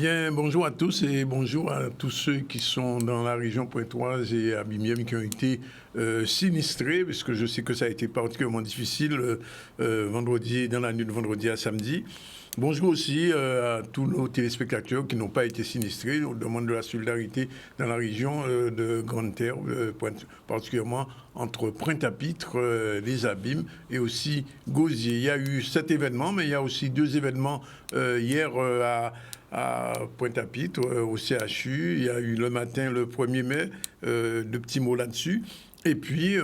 Bien, bonjour à tous et bonjour à tous ceux qui sont dans la région pointoise et à Bimième qui ont été sinistrés, parce que je sais que ça a été particulièrement difficile vendredi, dans la nuit de vendredi à samedi. Bonjour aussi à tous nos téléspectateurs qui n'ont pas été sinistrés. On demande de la solidarité dans la région de Grande-Terre, particulièrement entre Pointe-à-Pitre, les Abîmes et aussi Gosier. Il y a eu 7 événements, mais il y a aussi 2 événements hier à Pointe-à-Pitre, au CHU. Il y a eu le matin, le 1er mai, de petits mots là-dessus. Et puis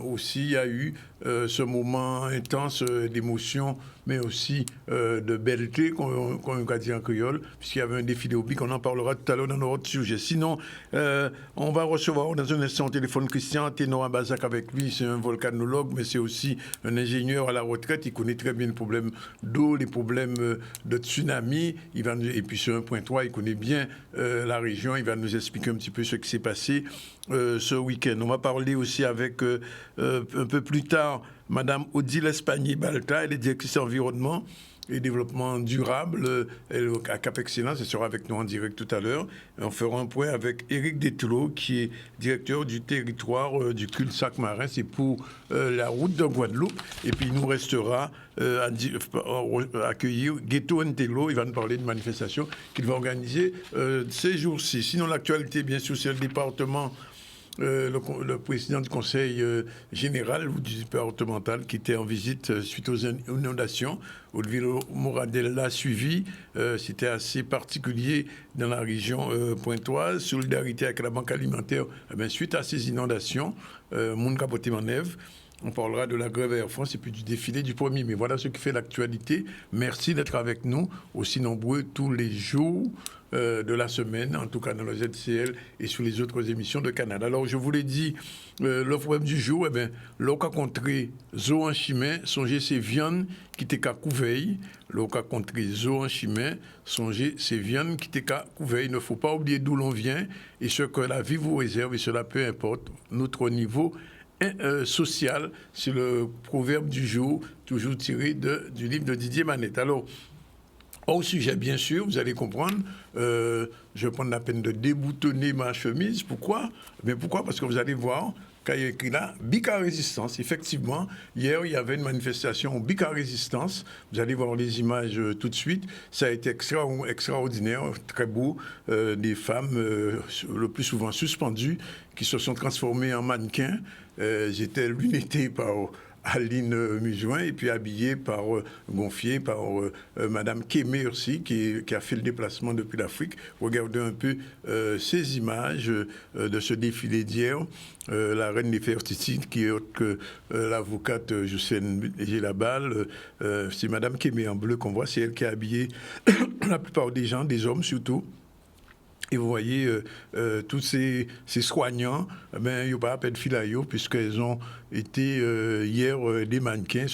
aussi, il y a eu ce moment intense d'émotion, mais aussi de belleté, qu'on a dit en créole, puisqu'il y avait un défilé oblique. On en parlera tout à l'heure dans notre sujet. Sinon, on va recevoir dans un instant au téléphone Christian Ténor Bazac avec lui. C'est un volcanologue, mais c'est aussi un ingénieur à la retraite. Il connaît très bien les problèmes d'eau, les problèmes de tsunami. Et puis sur 1.3, il connaît bien la région. Il va nous expliquer un petit peu ce qui s'est passé ce week-end. On va parler aussi avec, un peu plus tard, Madame Odile Espagné-Balta. Elle est directrice environnement et développement durable à Cap Excellence. Elle sera avec nous en direct tout à l'heure. On fera un point avec Éric Dételot, qui est directeur du territoire du cul-de-sac marin. C'est pour la route de Guadeloupe. Et puis, il nous restera à accueillir Ghetto Ntello. Il va nous parler de manifestations qu'il va organiser ces jours-ci. Sinon, l'actualité, bien sûr, c'est le département. Le président du conseil général ou du départemental qui était en visite suite aux inondations. Olivier Moradel l'a suivi. C'était assez particulier dans la région pointoise. Solidarité avec la Banque alimentaire. Suite à ces inondations, Moun Capoté Manève. On parlera de la grève Air France et puis du défilé du 1er mai. Voilà ce qui fait l'actualité. Merci d'être avec nous, aussi nombreux tous les jours de la semaine, en tout cas dans le ZCL et sur les autres émissions de Canal. Alors, je vous l'ai dit, le problème du jour, l'eau qu'a contré Zo en Chimay, songez ces viandes qui étaient qu'à Couveille. L'eau qu'a contré Zo en Chimay, songez ces viandes qui étaient qu'à Couveille. Il ne faut pas oublier d'où l'on vient et ce que la vie vous réserve, et cela peu importe notre niveau social. C'est le proverbe du jour, toujours tiré du livre de Didier Manette. Alors, au sujet, bien sûr, vous allez comprendre, je vais prendre la peine de déboutonner ma chemise. Pourquoi ? Pourquoi ? Parce que vous allez voir, quand il y a écrit là, Bica Résistance. Effectivement, hier, il y avait une manifestation Bica Résistance. Vous allez voir les images tout de suite. Ça a été extraordinaire, très beau. Des femmes, le plus souvent suspendues, qui se sont transformées en mannequins. J'étais lunettée par Aline Mujoin et puis habillée par gonflée par Madame Kémé aussi qui a fait le déplacement depuis l'Afrique. Regardez un peu ces images de ce défilé d'hier. La reine Néfertiti qui est autre que l'avocate Jocelyne Gélabal. C'est Madame Kémé en bleu qu'on voit. C'est elle qui a habillé la plupart des gens, des hommes surtout. Et vous voyez, tous ces soignants, il n'y a pas à peine filayo, puisqu'elles ont été hier des mannequins.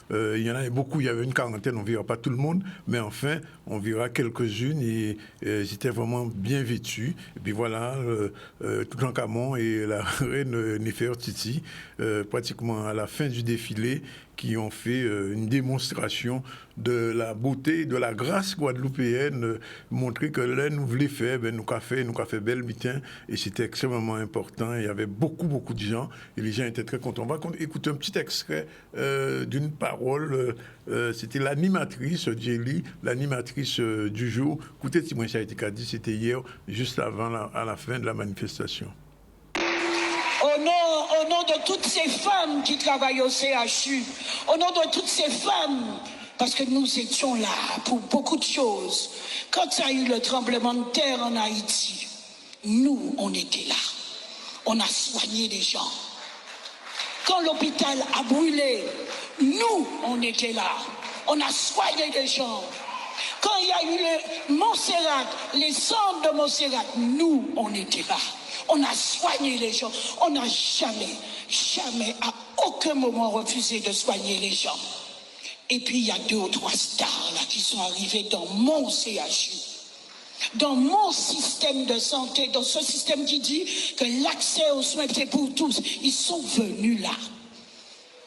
Il y en avait beaucoup, il y avait une quarantaine, on ne verra pas tout le monde, mais enfin, on verra quelques-unes et elles étaient vraiment bien vêtues. Et puis voilà, Toutankhamon et la reine Néfertiti, pratiquement à la fin du défilé, qui ont fait une démonstration de la beauté et de la grâce guadeloupéenne, montrer que là, nous voulons faire, nous avons fait belle mitin, et c'était extrêmement important. Il y avait beaucoup de gens, et les gens étaient très contents. On va écouter un petit extrait d'une parole. C'était l'animatrice, Jelly, l'animatrice du jour. Écoutez, si moi ça a été dit, c'était hier, juste avant, à la fin de la manifestation. Au nom de toutes ces femmes qui travaillent au CHU, au nom de toutes ces femmes, parce que nous étions là pour beaucoup de choses. Quand il y a eu le tremblement de terre en Haïti, nous, on était là. On a soigné les gens. Quand l'hôpital a brûlé, nous, on était là. On a soigné les gens. Quand il y a eu le Montserrat, les centres de Montserrat, nous, on était là. On a soigné les gens. On n'a jamais, à aucun moment refusé de soigner les gens. Et puis, il y a 2 ou 3 stars là qui sont arrivés dans mon CHU, dans mon système de santé, dans ce système qui dit que l'accès aux soins, c'est pour tous. Ils sont venus là.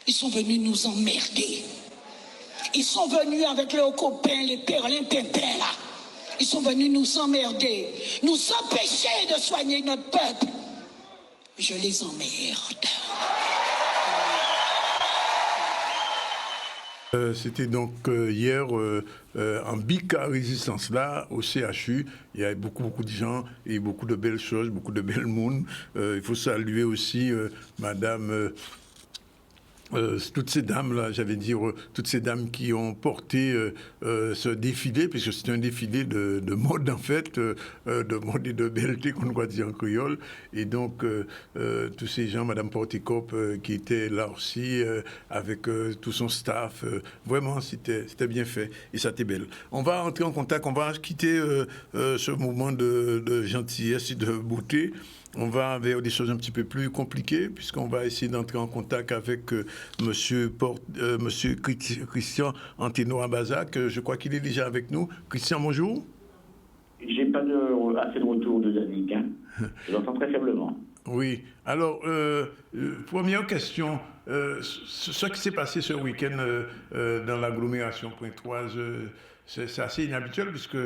Ils sont venus nous emmerder. Ils sont venus avec leurs copains, les perlins pimpins là. Ils sont venus nous emmerder, nous empêcher de soigner notre peuple. Je les emmerde. C'était donc hier en Bika Résistance là au CHU. Il y avait beaucoup de gens et beaucoup de belles choses, beaucoup de belles mounes. Il faut saluer aussi Madame. Toutes ces dames-là, j'allais dire, toutes ces dames qui ont porté ce défilé, puisque c'est un défilé de mode en fait, de mode et de belleté qu'on doit dire en créole. Et donc, tous ces gens, Madame Porticop, qui étaient là aussi, avec tout son staff, vraiment, c'était bien fait et ça était belle. On va entrer en contact, on va quitter ce moment de gentillesse et de beauté. On va vers des choses un petit peu plus compliquées, puisqu'on va essayer d'entrer en contact avec monsieur Christian Anteno Abazac. Je crois qu'il est déjà avec nous. Christian, bonjour. J'ai pas assez de retour de Yannick. Je l'entends très faiblement. Oui. Alors, première question. Ce qui s'est passé ce week-end dans l'agglomération pointoise, c'est assez inhabituel puisque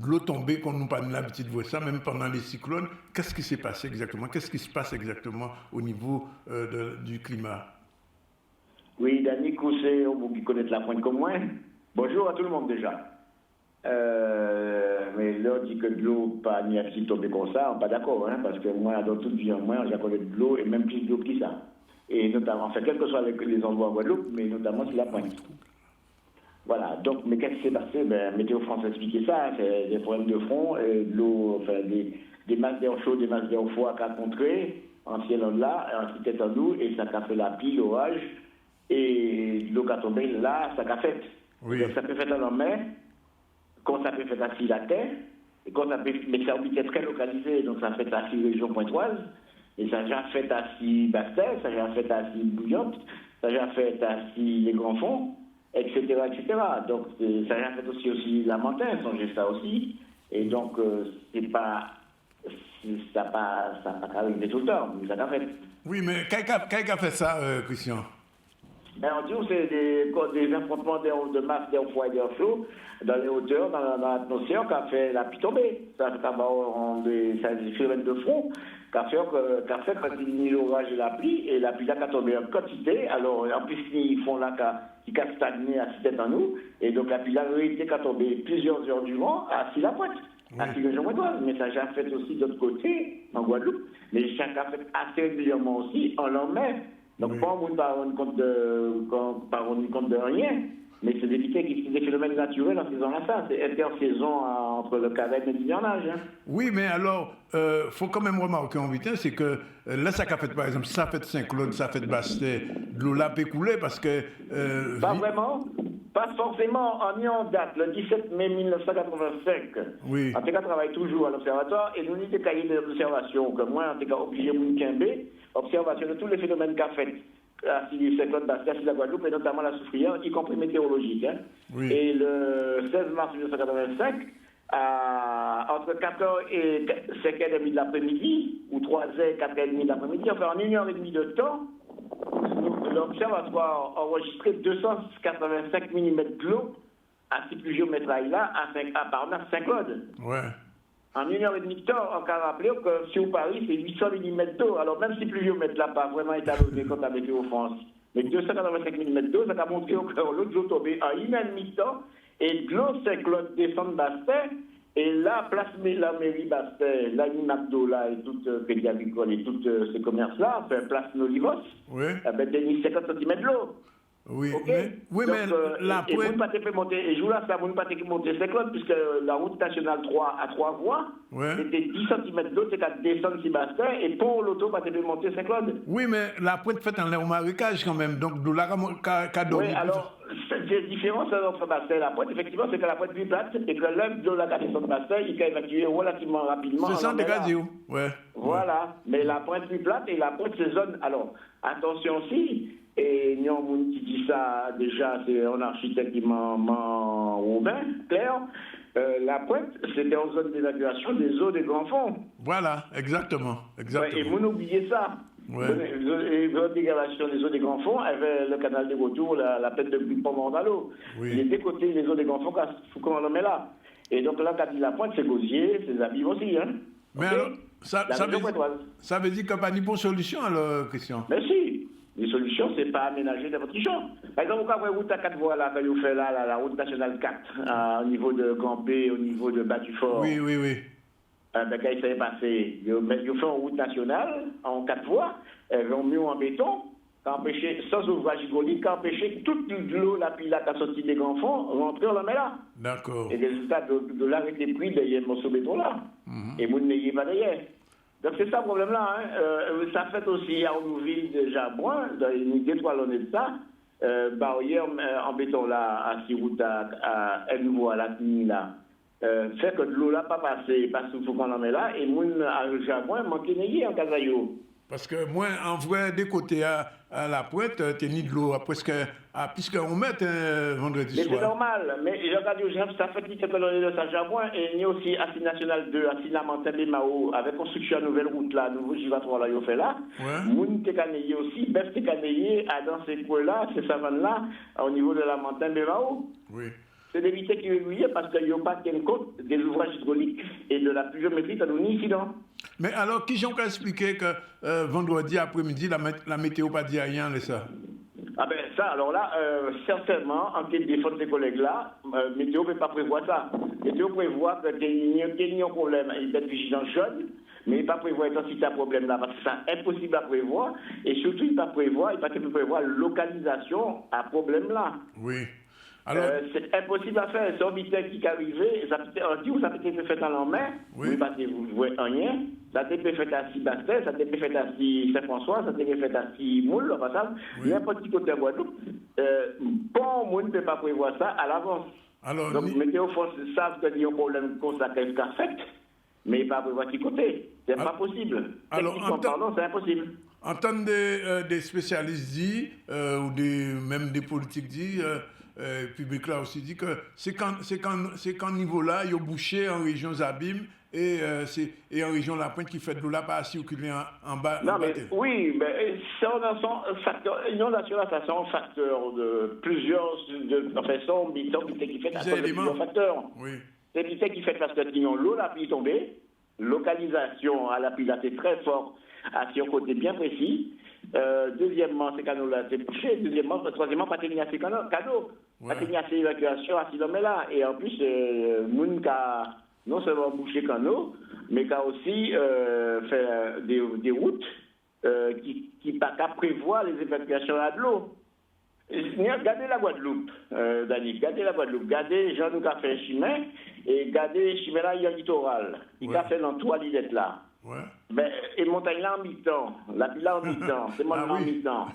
l'eau tombée, qu'on nous pas l'habitude de voir ça, même pendant les cyclones. Qu'est-ce qui s'est passé exactement? Qu'est-ce qui se passe exactement au niveau du climat? Oui, Danick, vous qui connaissez la pointe comme moi. Bonjour à tout le monde déjà. Mais là, dit que de l'eau pas ni à si tomber comme ça, on n'est pas d'accord, hein, parce que moi, dans toute vie en moi, j'ai connu de l'eau et même plus d'eau que ça. Et notamment, enfin, quel que soit les endroits en Guadeloupe, mais notamment sur la pointe. Voilà, donc, mais qu'est-ce qui s'est passé? Météo France a expliqué ça, c'est des problèmes de front, de l'eau, enfin, des masses d'air chaud, des masses d'air froid qu'à contrer, en ciel en là, en tête en nous, et ça a fait la pluie, l'orage, et l'eau qui a tombé là, ça a fait. Oui. Donc, ça peut faire en mer, quand ça peut faire assis la terre, et quand ça peut, mais ça a été très localisé, donc ça fait assis région pointoise, et ça a déjà fait assis Basse-Terre, ça a déjà fait assis Bouillante, ça a déjà fait assis les grands fonds, etc., etc. Donc, ça a fait aussi la montagne, songez ça aussi. Et donc, c'est pas... Ça n'a pas arrivé tout le temps, mais ça l'a fait. Oui, mais qui a fait ça, Christian? On dit que c'est des affrontements de masse d'air froid et d'air chaud dans les hauteurs, dans l'atmosphère, qui a fait la pluie tomber. Ça a des phénomènes de front qui a fait quand il y a l'orage et la pluie là qui a tombé en quantité. Alors, en plus, ils font là qui a stagné à 6 têtes en nous. Et donc, la pluie là qui a tombé plusieurs heures durant à 6 la pointe. À 6 régions pointoises. Mais ça a fait aussi d'autre côté, en Guadeloupe. Mais ça a fait assez régulièrement aussi en lendemain. Donc, oui. On ne pas rendre compte de rien, mais c'est des phénomènes naturels en saison là, ça. C'est intersaison entre le carême et l'hivernage. Hein. Oui, mais alors, faut quand même remarquer en vitesse, c'est que là, ça a fait, par exemple, ça a fait Saint-Claude, ça a fait Basse-Terre, l'eau l'a pécoulé parce que... pas vraiment. Pas forcément. En y en date, le 17 mai 1985, oui. En tout cas, travaille toujours à l'observatoire et nous, des cahiers d'observation que moi, en tout cas, obligé de Quimbé, observation de tous les phénomènes qu'a fait à Saint-Claude, Basse-Terre, la Guadeloupe et notamment la Soufrière, y compris météorologique. Hein. Oui. Et le 16 mars 1985, entre 4h et 5h30 de l'après-midi, ou 3h et 4h30 de l'après-midi, enfin en 1h30 de temps, l'observatoire a enregistré 285 mm d'eau à ces pluviomètres-là à Saint-Claude. Ouais. En 1h30 de temps, on a rappelé que sur Paris, c'est 800 mm d'eau. Alors même si pluviomètre n'a pas vraiment étalonné comme la météo France, mais 285 mm d'eau, ça a montré que l'eau de l'eau tombée en 1h30 de temps, et de l'eau Saint-Claude descend de Basse-Terre, et là, place la mairie Basse-Terre, la McDo là, et tout Crédit Agricole et tous ces commerces-là, enfin, place Nolivos, oui. Déni 50 cm de l'eau. Oui, okay? mais la et vous ne pouvez pas monter, et je vous là, ça, vous ne pouvez pas monter 50, puisque la route nationale 3 à 3 voies, c'était 10 cm d'eau, c'est qu'à descendre si Basse-Terre, et pour l'auto, pas de monter 50. Oui, mais la pointe faite en l'air au marécage quand même, donc d'où la oui, alors, c'est différent entre Basse-Terre et la pointe, effectivement, c'est que la pointe est plus plate, et que l'homme de la descente de Basse-Terre, il peut évacuer relativement rapidement. C'est ça, dégagé, ouais. Voilà, mais la pointe plus plate, et la pointe, c'est zone. Alors, attention aussi. Et nous, on qui dit ça, déjà, c'est un architecte qui m'a Robin, Claire. La pointe, c'était en zone d'évacuation des eaux des grands fonds. Voilà, exactement. Ouais, et vous n'oubliez ça. Zone dégradation des eaux des grands fonds avait le canal de retour, la plaine de Pont dans l'eau. Il était côté des eaux des grands fonds, qu'on le met là. Et donc là, quand il la pointe, c'est Gosier, c'est Zabib aussi. Hein. Mais alors, ça veut dire qu'il n'y a pas de bonne solution, alors, Christian? Mais si, les solutions, c'est pas aménager des petits champs. Par exemple, quand vous avez route à 4 voies là, quand vous faites là, la route nationale 4, au niveau de Campé, au niveau de Bas-du-Fort. Oui. Quand il s'est passé, ils font une route nationale en 4 voies, ils ont mis en béton, sans ouvrage hydraulique, qui empêché toute l'eau, la pile qui a sorti des grands fonds, rentrer dans la mer là. D'accord. Et les résultats de l'arrêt des prix derrière le morceau de béton là. Et vous n'ayez pas derrière. Donc c'est ça le problème là. Hein. Ça fait aussi à Onouville déjà moins, dans une 2-3 l'année de ça, barrière en béton là, à 6 routes à un nouveau à la Tini là. Fait que de l'eau là pas passé, parce qu'il faut qu'on en met là, et moun à Jabouin manqué n'ayez en Casayo. Parce que moi, en vrai, des côtés à la pointe, t'es ni de l'eau, presque, puisqu'on met vendredi soir. Mais c'est normal, mais je regarde, ça fait quelques années de ça, Jabouin, et il y a aussi à National 2, à Lamentin des Mao, avec construction de nouvelle route là, nouveau Givatoire là, il fait là. Moun t'es canayé aussi, Bef t'es canayé, dans ces coins-là, ces savanes là, au niveau de Lamentin des Mao. Oui. C'est d'éviter qu'il y ait parce qu'il n'y a pas de compte des ouvrages hydrauliques et de la pluviométrie, ça donne un incident. Mais alors, qui j'ai expliqué que vendredi après-midi, la météo pas dit rien de ça? Ah ben ça, alors là, certainement, en cas de défense des collègues-là, météo ne peut pas prévoir ça. Météo prévoit qu'il y a un problème, il peut être vigilant jeune, mais il ne peut pas prévoir l'intensité à problème là, parce que c'est impossible à prévoir, et surtout il ne peut pas prévoir localisation à problème là. Oui. Alors, c'est impossible à faire. C'est un bitec qui est arrivé, ça peut être fait en lendemain, oui, parce que vous voyez rien. Ça peut être fait à Sibastin, ça peut être fait à Saint-François, ça peut être fait à Moule, au passage, n'importe qui côté de Guadeloupe. Bon, monde ne peut pas prévoir ça à l'avance. Donc, Météo France savent qu'il y a un problème comme ça qu'elle a fait, mais il ne peut pas prévoir qui côté. C'est pas possible. Techniquement parlant, c'est impossible. En tant que des spécialistes disent, ou même des politiques disent, public là aussi dit que c'est qu'en niveau là, il y a bouché en région Zabim et en région La Pointe qui fait de l'eau là pas circuler en bas. Non, mais oui, mais c'est un facteur. Inondation là, ça c'est un facteur de plusieurs. Enfin, c'est un bitec qui fait plusieurs facteurs. Oui. C'est un bitec qui fait parce que l'eau, la pluie est tombée. Localisation à la pluie là, c'est très fort à un côté bien précis. Deuxièmement, ces canaux-là étaient bouchés. Troisièmement, pas tenir ces canaux. Pas tenir ces évacuations à ce là. Et en plus, moun a non seulement bouché canaux, mais qui a aussi fait des routes qui pas qu'à prévoir les évacuations à de l'eau. Gardez la Guadeloupe, Dani, gardez la Guadeloupe, gardez Jean-Luc a fait un chemin, et gardez chemin là, il y a un littoral. Il a fait dans tout à l'île là. Ouais. Ben, et montagne là en mi-temps, la ville là en mi-temps, c'est mon en mi-temps.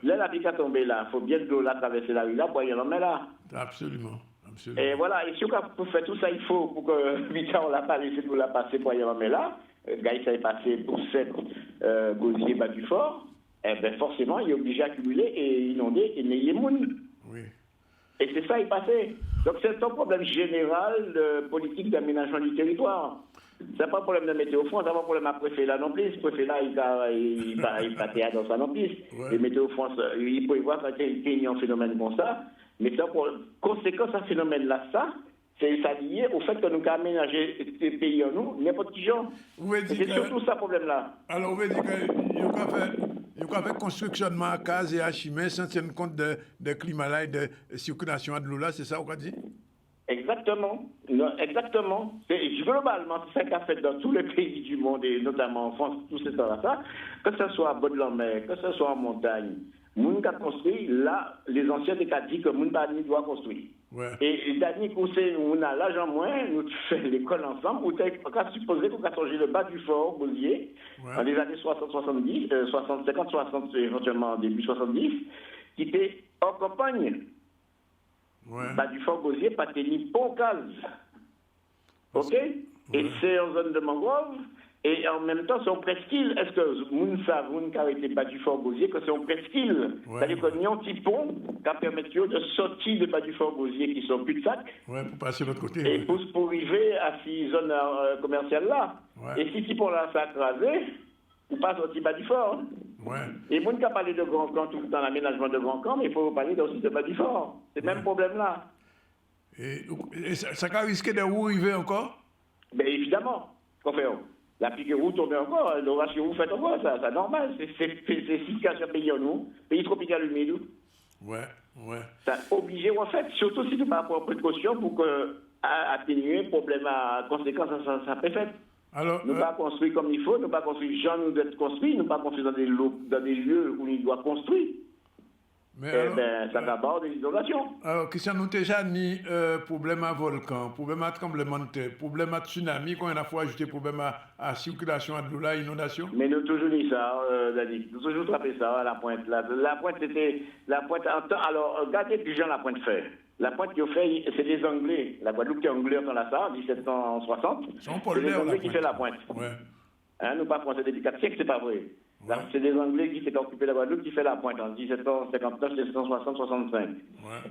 Là, la ville a tombé là, il faut bien de l'eau là traverser la rue là pour y aller là. Absolument. Et voilà, et si pour faire tout ça, il faut pour que mi-temps on l'a pas laissé pour la passer pour y aller là. Gaïs ça est passé pour cette Gosier Bas-du-Fort. Eh bien, forcément, il est obligé d'accumuler et inonder et n'ayez moun. Oui. Et c'est ça, il est passé. Donc, c'est un problème général de politique d'aménagement du territoire. C'est pas un problème de météo France, c'est pas un problème à préfet là non plus. Le préfet là, il va théâtre dans ça non plus. Et météo France, il peut y voir qu'il y a un phénomène comme ça. Mais c'est conséquence à ce phénomène là, c'est lié au fait que nous avons aménagé les pays en nous, n'importe qui genre. C'est surtout ça le problème là. Alors, vous voulez dire qu'il y a fait constructionnement à case et à chimie sans tenir compte de climat là et de circulation de l'eau là, c'est ça qu'on dit? Exactement. Non, exactement. Globalement, c'est ça qu'a fait dans tous les pays du monde, et notamment en France, tout ce temps-là, que ce soit à bord de la mer, que ce soit en montagne. Moun qui a construit, là, les anciens ont dit que Moun Bani doit construire. Ouais. Et Dani Koussé, on a l'argent moins, nous faisons l'école ensemble, on a supposé qu'on a changé le bas du fort, Gosier, dans les années 60-70, 50-60, éventuellement début 70, qui était en campagne. Bas du fort Gosier, pas tenu pont case. OK? Et c'est en zone de mangrove. Et en même temps, c'est en presqu'île. Est-ce que moun savent, moun qui a été bas du fort Gosier, que c'est en presqu'île? C'est-à-dire qu'il y a un petit pont qui permet de sortir de bas du fort Gosier qui sont cul-de-sac. Ouais, pour passer de l'autre côté. Et pour arriver à ces zones commerciales là. Et si ce pont-là s'est écrasé, on passe au bas du fort. Ouais. Et moi, qui a parlé de grands camps tout le temps, l'aménagement de grands camps, mais il faut parler aussi de Bas-du-Fort. C'est le même problème-là. Et ça risque de où arriver encore? Mais évidemment, qu'on fait. La pique roue tombe encore, l'orage que vous faites encore, ça, c'est normal. C'est 6 cas sur pays en nous, pays tropical humide. Ouais. Ça obligé, en fait, surtout si tu pas prendre précaution pour que, atténuer le problème à conséquence, ça peut faire. Alors, Nous pas construire comme il faut, nous pas construire gens nous d'être construits, nous pas construire dans des lieux où il doit construire. mais Eh alors, bien, ça va avoir des isolations. alors, Christian, nous déjà ni problème à volcan, problème à tremblement de terre, problème à tsunami, quand on a fois ajouté problème à circulation, à de l'eau, là, inondation. Mais nous toujours dit ça, Dani. Nous toujours frappé ça, la pointe. La pointe, c'était. La pointe. Alors, regardez les gens la pointe fait. La pointe qu'ils ont fait, c'est des Anglais. La Guadeloupe qui est anglais dans la ça, en 1760. C'est les Anglais qui fait la pointe. Ouais. Hein, nous pas français depuis 4 siècles, c'est pas vrai. Ouais. C'est des Anglais qui s'étaient occupés de la Guadeloupe qui fait la pointe en 1759, 1760, 65. Ouais.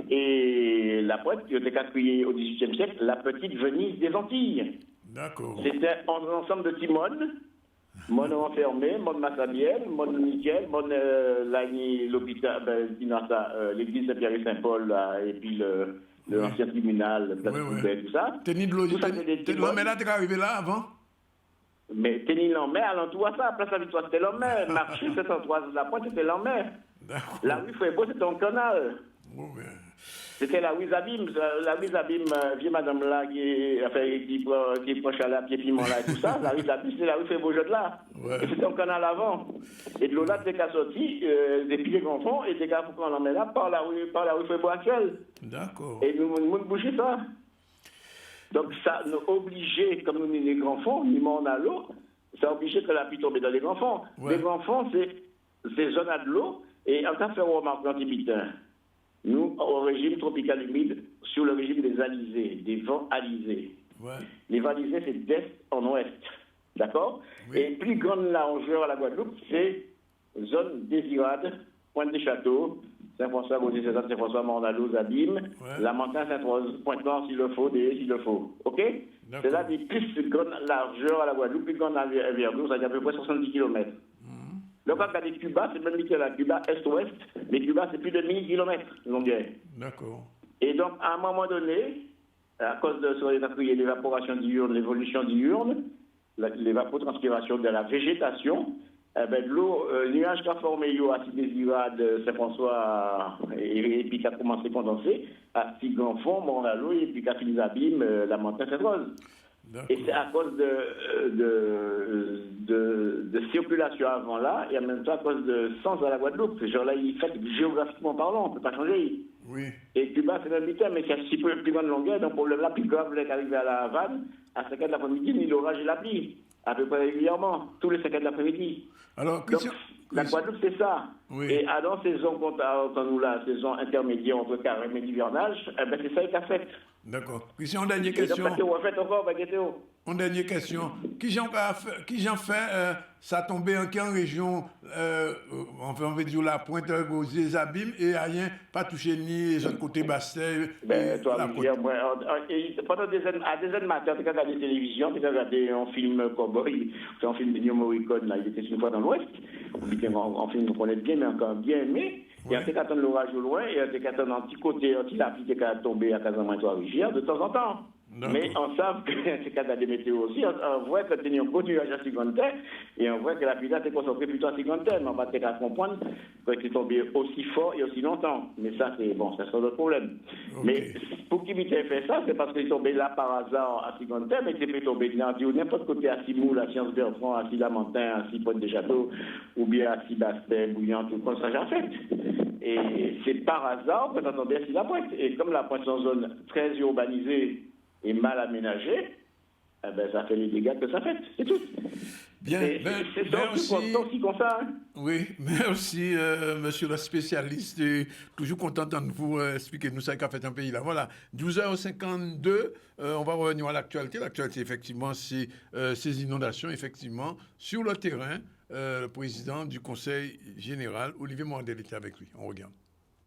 Et la pointe qui a été créée au XVIIIe siècle, la petite Venise des Antilles. D'accord. C'était un ensemble de petits modes. Mon enfermé, mon Massabielle, mon Nickel, mon l'hôpital, l'église Saint-Pierre et Saint-Paul, et puis l'ancien tribunal, tout ça. Tenir de l'eau, mais là, tu es arrivé là avant? Mais tenir l'en mer, alentour à ça, place la Victoire, c'était l'en mer. Marché, c'était en trois, la pointe, c'était l'en mer. La rue Frébeau, c'était un canal. Oh, bien. C'était la rue Zabim, vieille madame là, qui est proche à la pied piment là et tout ça. La rue Zabim, c'était la rue Frébeau-Jot là. Ouais. Et c'était un canal avant. Et de l'eau là, t'es qu'à sortir, depuis les grands fonds, et t'es qu'à qu'on l'emmène là, par la rue Frébeau actuelle. D'accord. Et nous bouger ça. Donc ça nous obligeait, comme nous sommes les grands fonds, nous sommes à l'eau, ça obligeait que la pluie tombe dans les grands fonds. Ouais. Les grands fonds, c'est zones à de l'eau, et en cas de faire remarquer l'antibitin, nous, au régime tropical humide, sur le régime des alizés, des vents alizés. Ouais. Les vents alizés, c'est d'est en ouest. D'accord? Oui. Et plus grande largeur à la Guadeloupe, c'est zone désirade, Pointe des Châteaux, Saint-François, Gaudé-César, Saint-François, Mornalo, Zabim, ouais. La Montagne, Sainte-Rose, Pointe-Noire, s'il le faut, s'il le faut. OK? C'est là des plus grande largeur à la Guadeloupe, plus grande envergure, ça dit à peu près 70 km. Donc, quand on regarde Cuba, c'est même que la Cuba est-ouest, mais Cuba, c'est plus de 1000 km de longueur. D'accord. Et donc, à un moment donné, à cause de l'évaporation diurne, l'évolution diurne, l'évapotranspiration de la végétation, de l'eau, nuage qui a formé à Sidésirade, Saint-François, et puis qui a commencé à condenser, à Siganfond, Mornalo, et puis qui a fini l'abîme, la montagne Sainte-Rose. Et c'est à cause de circulation avant là, et en même temps à cause de sens à la Guadeloupe. Ce genre-là, il fait géographiquement parlant, on ne peut pas changer. Oui. Et Cuba, c'est le même mais c'est un petit peu plus grande longueur, donc le problème là, plus grave, est arrivé à la Havane, à 5 h de l'après-midi, il y a l'orage et la pluie, à peu près régulièrement, tous les 5 h de l'après-midi. Alors, donc, la Guadeloupe, c'est ça. Oui. Et dans saison, quand nous la saison intermédiaire entre carême et hivernage, c'est ça qui a fait. D'accord. Christian, une dernière question. Une dernière question. Qui j'en fait ça tombé en quelle région, on veut dire la pointe des abîmes et rien, pas touché ni les autres côtés Basset. Toi, pendant des années matin, tu as regardé la télévision, tu as regardé un film Cowboy, un film de New Morricone, là, il était une fois dans l'Ouest, un film qu'on connaît bien, mais encore bien aimé. Et on s'est qu'attendre l'orage au loin, et on s'est qu'attendre un petit côté, un petit lapis qui est tombé à Casamance de temps en temps. Mais on sait que c'est qu'à des météos aussi, on voit que tu as un gros nuage à Sigontais, et on voit que la pluie là s'est concentrée plutôt à Sigontais, mais on va peut-être comprendre que c'est tombé aussi fort et aussi longtemps. Mais ça, c'est bon, ça sera le problème. Okay. Mais pour qui m'ait fait ça, c'est parce qu'il est tombé là par hasard à Sigontais, mais il peut tomber n'importe côté à Simou, à Sciences Bertrand, à Silamantin, à Pointe des Châteaux, ou bien à Bastet, Bouillant, tout comme ça, j'ai fait. Et c'est par hasard qu'on a tombé à la pointe. Et comme la pointe est une zone très urbanisée et mal aménagée, ça fait les dégâts que ça fait. C'est tout. Bien, c'est aussi comme ça. Hein? Oui, merci, monsieur le spécialiste. Toujours content de vous expliquer nous ça qu'a fait un pays là. Voilà, 12h52, on va revenir à l'actualité. L'actualité, effectivement, c'est ces inondations, effectivement, sur le terrain. Le président du Conseil général, Olivier Moandel, était avec lui. On regarde.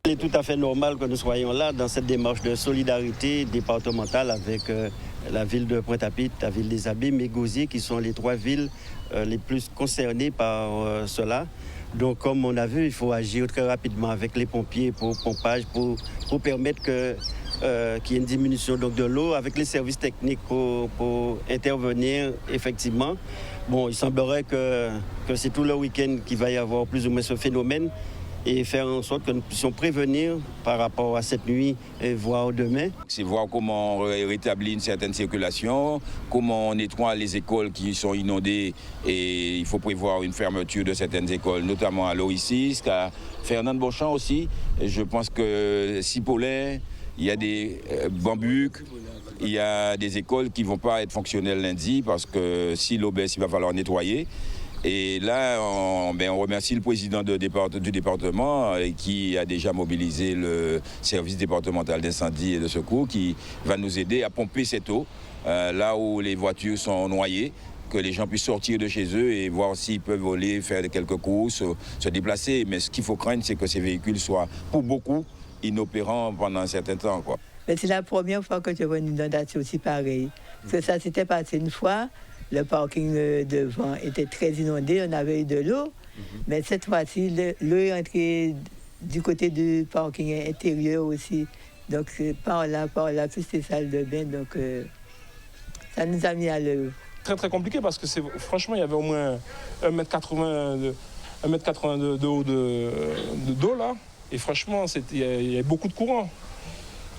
Il est tout à fait normal que nous soyons là dans cette démarche de solidarité départementale avec la ville de Pointe-à-Pitre, la ville des Abîmes et Gosier, qui sont les 3 villes les plus concernées par cela. Donc, comme on a vu, il faut agir très rapidement avec les pompiers pour pompage, pour permettre qu'il y ait une diminution donc, de l'eau, avec les services techniques pour intervenir effectivement. Bon, il semblerait que c'est tout le week-end qu'il va y avoir plus ou moins ce phénomène et faire en sorte que nous puissions prévenir par rapport à cette nuit et voire demain. C'est voir comment on rétablit une certaine circulation, comment on nettoie les écoles qui sont inondées et il faut prévoir une fermeture de certaines écoles, notamment à Loricis, à Fernand-Beauchamp aussi. Et je pense que Cipollin, il y a des Bambuc, il y a des écoles qui ne vont pas être fonctionnelles lundi parce que si l'eau baisse, il va falloir nettoyer. Et là, on remercie le président du département qui a déjà mobilisé le service départemental d'incendie et de secours qui va nous aider à pomper cette eau là où les voitures sont noyées, que les gens puissent sortir de chez eux et voir s'ils peuvent voler, faire quelques courses, se déplacer. Mais ce qu'il faut craindre, c'est que ces véhicules soient, pour beaucoup, inopérants pendant un certain temps, quoi. Mais c'est la première fois que je vois une inondation aussi pareille. Parce que ça s'était passé une fois. Le parking devant était très inondé, on avait eu de l'eau. Mais cette fois-ci, l'eau est entrée du côté du parking intérieur aussi. Donc par là, plus les salles de bain. Donc ça nous a mis à l'eau. Très très compliqué parce que franchement, il y avait au moins 1,80 m de haut d'eau là. Et franchement, il y avait beaucoup de courant.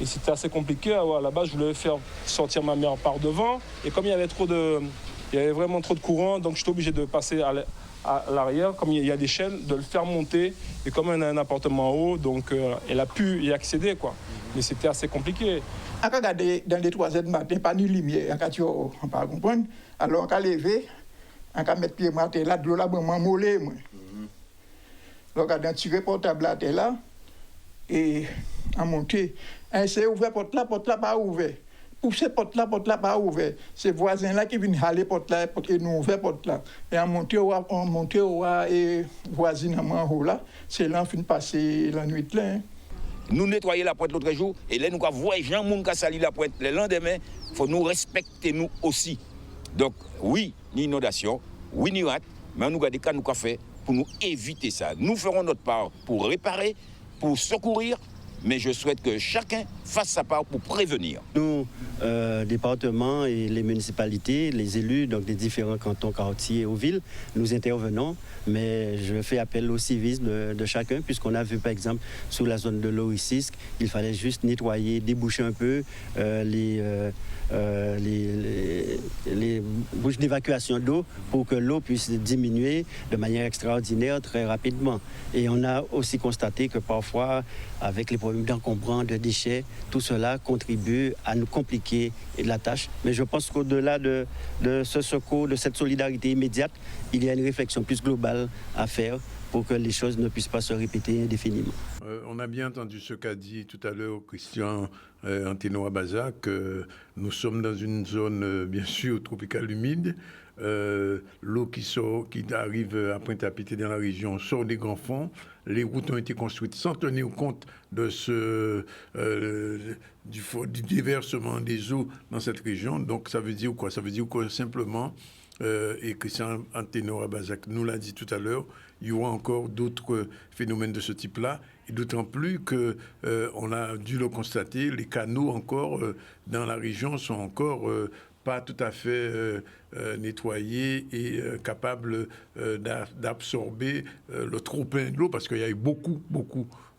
Et c'était assez compliqué. À la base, je voulais faire sortir ma mère par devant. Et comme il y avait vraiment trop de courant, donc j'étais obligé de passer à l'arrière. Comme il y a des chaînes, de le faire monter. Et comme on a un appartement en haut, donc elle a pu y accéder, quoi. Mais c'était assez compliqué. On a regardé dans les 3 heures du matin, pas ni lumière, on ne peut pas comprendre. Alors on a levé, on a mis pied matin là, de l'eau là, moi mollet, moi. Donc on a tiré portable là, là, et on a monté. C'est ouvert, porte là, pas ouvert. Pour ces porte là, pas ouvert. C'est voisin là qui viennent haler porte là, et nous ouvert porte là. Et on monté au et voisine en haut là, c'est là on finit passer la nuit là. Hein. Nous nettoyer la pointe l'autre jour, et là nous voyons les gens qui sali la pointe le lendemain, il faut nous respecter nous aussi. Donc oui, ni inondation, oui, ni rat, mais nous avons des cas nous fait pour nous éviter ça. Nous ferons notre part pour réparer, pour secourir, mais je souhaite que chacun fasse sa part pour prévenir. Nous, départements et les municipalités, les élus donc des différents cantons, quartiers ou villes, nous intervenons, mais je fais appel au civisme de chacun, puisqu'on a vu par exemple sous la zone de Loricis, il fallait juste nettoyer, déboucher un peu les bouches d'évacuation d'eau pour que l'eau puisse diminuer de manière extraordinaire très rapidement. Et on a aussi constaté que parfois, avec les problèmes d'encombrants, de déchets, tout cela contribue à nous compliquer la tâche. Mais je pense qu'au-delà de ce secours, de cette solidarité immédiate, il y a une réflexion plus globale à faire pour que les choses ne puissent pas se répéter indéfiniment. On a bien entendu ce qu'a dit tout à l'heure Christian Anteno Bazac. Nous sommes dans une zone, bien sûr, tropicale humide. L'eau qui arrive à Pointe-à-Pitre dans la région sort des grands fonds. Les routes ont été construites sans tenir compte de du déversement des eaux dans cette région. Donc ça veut dire quoi? Ça veut dire que simplement, et Christian Anteno Bazac nous l'a dit tout à l'heure, il y aura encore d'autres phénomènes de ce type-là, et d'autant plus qu'on a dû le constater, les canaux encore dans la région sont encore pas tout à fait nettoyés et capables d'absorber le trop-plein de l'eau, parce qu'il y a eu beaucoup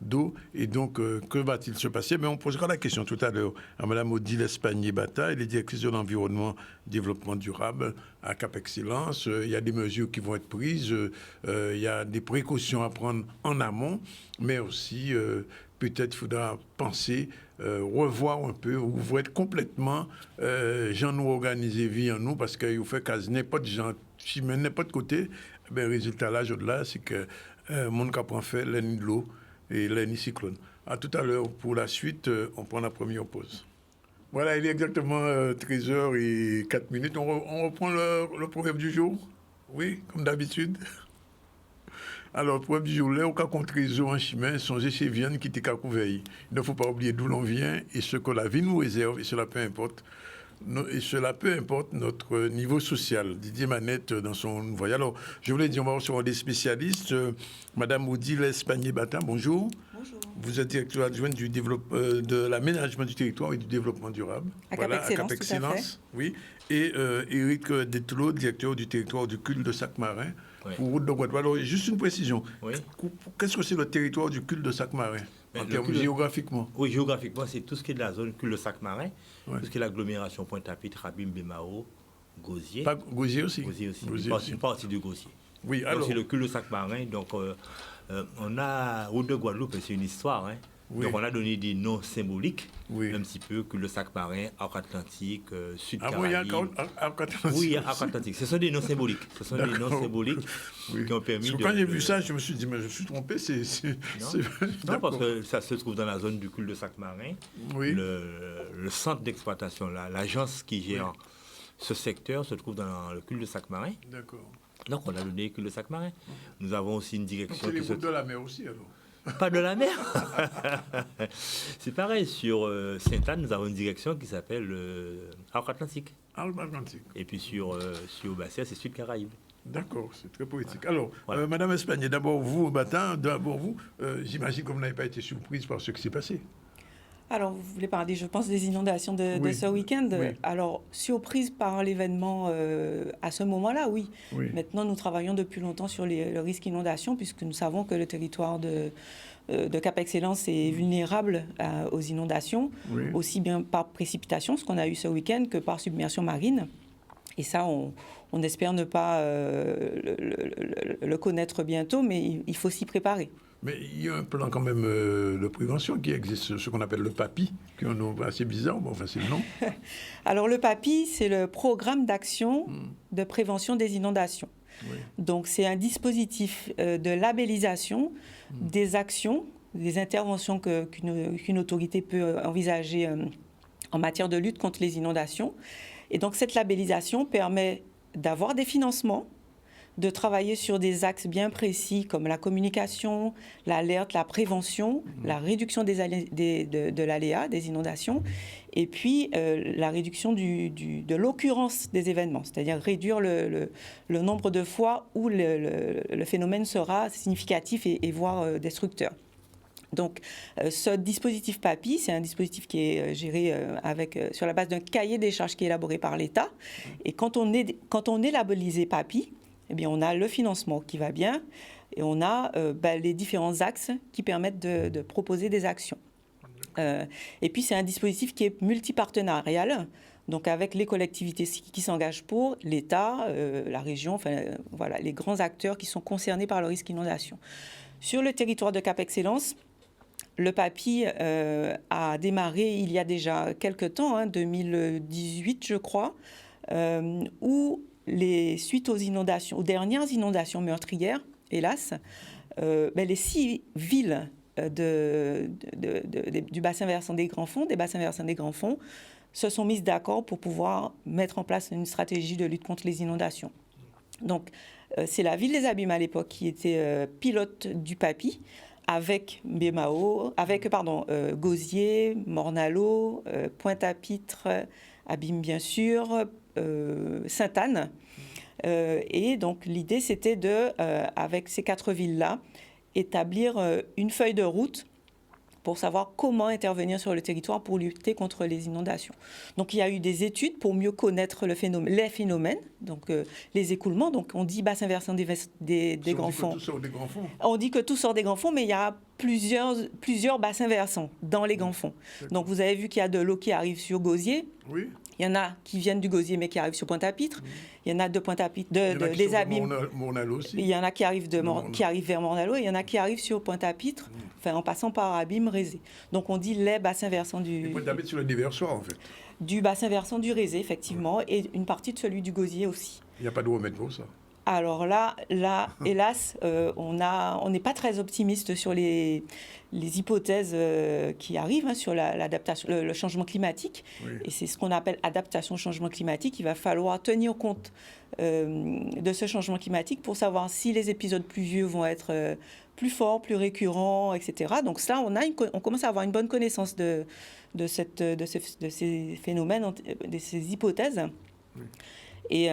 d'eau. Et donc, que va-t-il se passer? Mais on posera la question tout à l'heure à Mme Odile Espagné-Bata, elle est directrice de l'environnement développement durable à Cap Excellence. Il y a des mesures qui vont être prises, il y a des précautions à prendre en amont, mais aussi peut-être faudra penser, revoir un peu, ouvrir complètement, gens nous organiser vie en nous, parce qu'il fait quasi n'importe gens, si mais n'importe côté, ben résultat là, au-delà, c'est que mon cap en fait l'année de l'eau et l'année cyclone. À tout à l'heure pour la suite, on prend la première pause. Voilà, il est exactement 13h04. On reprend le programme du jour. Oui, comme d'habitude. Alors, pour du jour, là, au cas contre réseau en chemin, songez chez Vienne qui était qu'à Couveille. Il ne faut pas oublier d'où l'on vient et ce que la vie nous réserve, et cela peu importe. Et cela peu importe notre niveau social. Didier Manette dans son voyage. Alors, je voulais dire, on va recevoir des spécialistes. Madame Odile Espagné-Bata, bonjour. Bonjour. Vous êtes directeur adjointe de l'aménagement du territoire et du développement durable. À Cap Excellence. Oui. Et Éric Detelot, directeur du territoire du culte de Sac-Marin. Oui. Pour Route de Guadeloupe. Alors, juste une précision. Oui. Qu'est-ce que c'est le territoire du culte de Sac-Marin en termes géographiquement? Oui, géographiquement, c'est tout ce qui est de la zone culte de Sac-Marin, Ouais. tout ce qui est l'agglomération Pointe-à-Pitre, Rabim, Bémao, Gosier. Pas Gosier aussi? Gosier aussi. Gosier aussi. Une partie du Gosier. Oui, Donc, alors. c'est le culte de Sac-Marin. Donc, on a Route de Guadeloupe, c'est une histoire. Hein. Oui. Donc, on a donné des noms symboliques, Oui. un petit peu, culte de Sac-Marin, Arc Atlantique, Sud Ah bon, il y a Caraïbes. Arc Atlantique. Oui, il y a Arc Atlantique. Ce sont des noms symboliques. Ce sont des noms D'accord. symboliques Oui. qui ont permis Parce que quand j'ai vu ça, je me suis dit, mais je suis trompé, Non, parce que ça se trouve dans la zone du culte de Sac-Marin. Oui. Le centre d'exploitation, l'agence qui gère ce secteur se trouve dans le culte de Sac-Marin. D'accord. Donc, on a donné le culte de Sac-Marin. Nous avons aussi une Donc, direction c'est les qui se routes de la mer aussi, alors. Pas de la mer. C'est pareil, sur Sainte-Anne, nous avons une direction qui s'appelle Arc Atlantique. Arc Atlantique. Et puis sur Bastia, c'est Sud Caraïbes. D'accord, c'est très poétique. Alors, Voilà. Madame Espagné, d'abord vous, au matin, j'imagine que vous n'avez pas été surprise par ce qui s'est passé. Alors, vous voulez parler, je pense, des inondations de Oui. ce week-end. Oui. Alors, surprise par l'événement à ce moment-là, oui. Oui. Maintenant, nous travaillons depuis longtemps sur le risque inondation, puisque nous savons que le territoire de Cap Excellence est vulnérable aux inondations, Oui. aussi bien par précipitation, ce qu'on a eu ce week-end, que par submersion marine. Et ça, on espère ne pas le connaître bientôt, mais il faut s'y préparer. Mais il y a un plan quand même de prévention qui existe, ce qu'on appelle le PAPI, qui est un nom assez bizarre, bon, enfin c'est le nom. Alors le PAPI, c'est le programme d'action de prévention des inondations. Oui. Donc c'est un dispositif de labellisation des actions, des interventions qu'une autorité peut envisager en matière de lutte contre les inondations. Et donc cette labellisation permet d'avoir des financements, de travailler sur des axes bien précis comme la communication, l'alerte, la prévention, la réduction de l'aléa, des inondations, et puis la réduction de l'occurrence des événements, c'est-à-dire réduire le nombre de fois où le phénomène sera significatif et voire destructeur. Donc, ce dispositif PAPI, c'est un dispositif qui est géré sur la base d'un cahier des charges qui est élaboré par l'État. Et quand on est labellisé PAPI, eh bien, on a le financement qui va bien et on a les différents axes qui permettent de proposer des actions. Et puis, c'est un dispositif qui est multipartenarial, donc avec les collectivités qui s'engagent pour, l'État, la région, enfin, voilà, les grands acteurs qui sont concernés par le risque inondation. Sur le territoire de Cap Excellence, le PAPI a démarré il y a déjà quelques temps, 2018 je crois, où suite aux dernières inondations meurtrières, hélas, les 6 villes du bassin versant des Grands Fonds, se sont mises d'accord pour pouvoir mettre en place une stratégie de lutte contre les inondations. Donc, c'est la ville des Abîmes à l'époque qui était pilote du PAPI, avec Gosier, Morne-à-l'Eau, Pointe-à-Pitre, Abîmes bien sûr, Sainte-Anne. Et donc l'idée c'était avec ces 4 villes-là, établir une feuille de route pour savoir comment intervenir sur le territoire pour lutter contre les inondations. Donc il y a eu des études pour mieux connaître les phénomènes, donc les écoulements. Donc on dit bassin versant des Grands Fonds. On dit que tout sort des Grands Fonds, mais il y a plusieurs bassins versants dans les Grands Fonds. Donc vous avez vu qu'il y a de l'eau qui arrive sur Gosier. Oui. Il y en a qui viennent du Gosier mais qui arrivent sur Pointe-à-Pitre. Il y en a de Pointe-à-Pitre, des Abîmes. Il y en a qui arrivent vers Morne-à-l'Eau et il y en a qui arrivent sur Pointe-à-Pitre, enfin, en passant par Abîmes, Rézé. Donc on dit les bassins versants du... Pointe-à-Pitre sur le déversoir en fait. Du bassin versant du Rézé, effectivement, et une partie de celui du Gosier aussi. Il n'y a pas de remède pour ça. Alors là, hélas, on n'est pas très optimiste sur les hypothèses qui arrivent sur l'adaptation, le changement climatique. Oui. Et c'est ce qu'on appelle adaptation au changement climatique. Il va falloir tenir compte de ce changement climatique pour savoir si les épisodes pluvieux vont être plus forts, plus récurrents, etc. Donc ça, on commence à avoir une bonne connaissance de ces phénomènes, de ces hypothèses. Oui. Et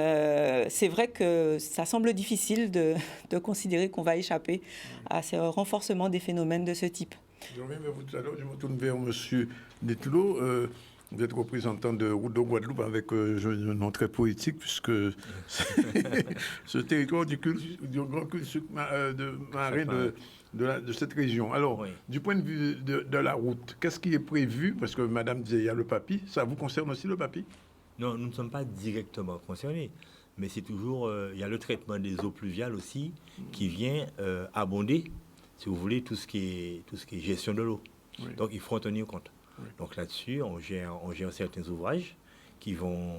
c'est vrai que ça semble difficile de considérer qu'on va échapper à ce renforcement des phénomènes de ce type. Je reviens vers vous tout à l'heure. Je me tourne vers M. Detelot. Vous êtes représentant de Route de Guadeloupe avec un nom très poétique, puisque ce territoire du grand culte marin de cette région. Alors, oui. Du point de vue de la route, qu'est-ce qui est prévu? Parce que Madame disait, il y a le PAPI. Ça vous concerne aussi, le PAPI? Non, nous ne sommes pas directement concernés, mais c'est toujours, il y a le traitement des eaux pluviales aussi qui vient abonder, si vous voulez, tout ce qui est gestion de l'eau. Oui. Donc il faut en tenir compte. Oui. Donc là-dessus, on gère certains ouvrages qui vont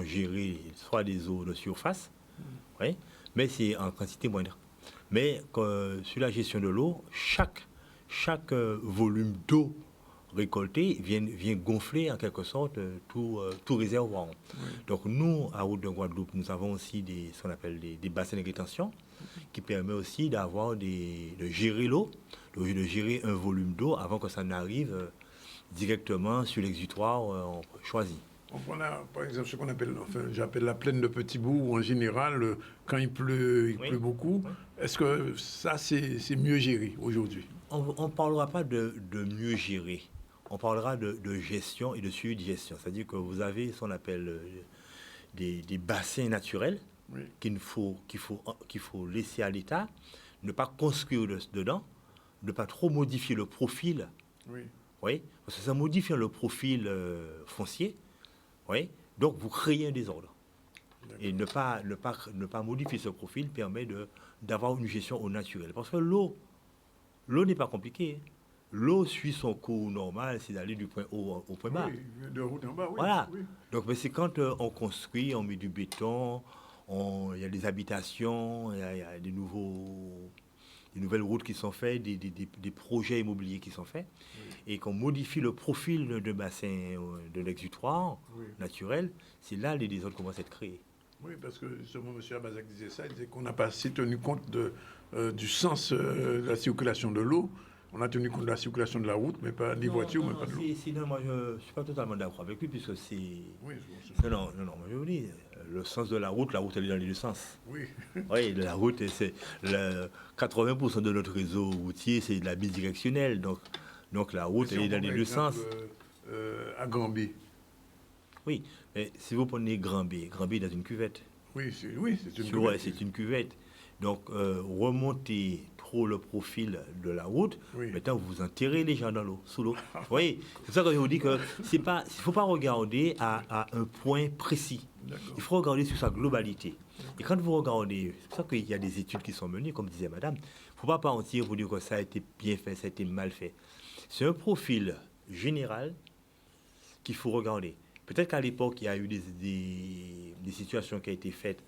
gérer soit des eaux de surface, oui, mais c'est en quantité moindre. Mais sur la gestion de l'eau, chaque volume d'eau récolté vient gonfler en quelque sorte tout réservoir. Oui. Donc nous, à Route de Guadeloupe, nous avons aussi ce qu'on appelle des bassins de rétention qui permet aussi de gérer l'eau, de gérer un volume d'eau avant que ça n'arrive directement sur l'exutoire choisi. On a, par exemple, ce qu'on appelle, j'appelle la plaine de Petit-Bout, où en général, quand il pleut beaucoup. Oui. Est-ce que ça, c'est mieux géré aujourd'hui? On ne parlera pas de mieux gérer. On parlera de gestion et de suivi de gestion. C'est-à-dire que vous avez ce qu'on appelle des bassins naturels oui. qu'il faut laisser à l'État, ne pas construire dedans, ne pas trop modifier le profil. Oui. Oui, parce que ça modifie le profil foncier. Oui, donc vous créez un désordre. D'accord. Et ne pas modifier ce profil permet d'avoir une gestion au naturel. Parce que l'eau n'est pas compliquée. L'eau suit son cours normal, c'est d'aller du point haut au point bas. Oui, de route en bas, oui. Voilà. Oui. Donc, mais c'est quand on construit, on met du béton, il y a des habitations, il y a des nouvelles routes qui sont faites, des projets immobiliers qui sont faits, oui. Et qu'on modifie le profil de bassin de l'exutoire oui. naturel, c'est là que les désordres commencent à être créés. Oui, parce que justement, M. Abazac disait ça, il disait qu'on n'a pas assez tenu compte du sens de la circulation de l'eau. On a tenu compte de la circulation de la route, mais pas des voitures, mais pas de l'eau. Sinon, moi, je ne suis pas totalement d'accord avec lui, puisque c'est... Oui, non, moi, je vous dis, le sens de la route, elle est dans les deux sens. Oui. Oui, la route, c'est 80% de notre réseau routier, c'est de la bidirectionnelle. Donc la route, elle est dans les deux sens. À Granby. Oui, mais si vous prenez Granby est dans une cuvette. Oui, c'est une cuvette. Ouais, c'est une cuvette. Donc, remonter trop le profil de la route, oui. Maintenant, vous enterrez les gens dans l'eau, sous l'eau. Oui, c'est ça que je vous dis que il ne faut pas regarder à un point précis. D'accord. Il faut regarder sur sa globalité. D'accord. Et quand vous regardez, c'est pour ça qu'il y a des études qui sont menées, comme disait madame, il ne faut pas partir pour dire que ça a été bien fait, ça a été mal fait. C'est un profil général qu'il faut regarder. Peut-être qu'à l'époque, il y a eu des situations qui ont été faites,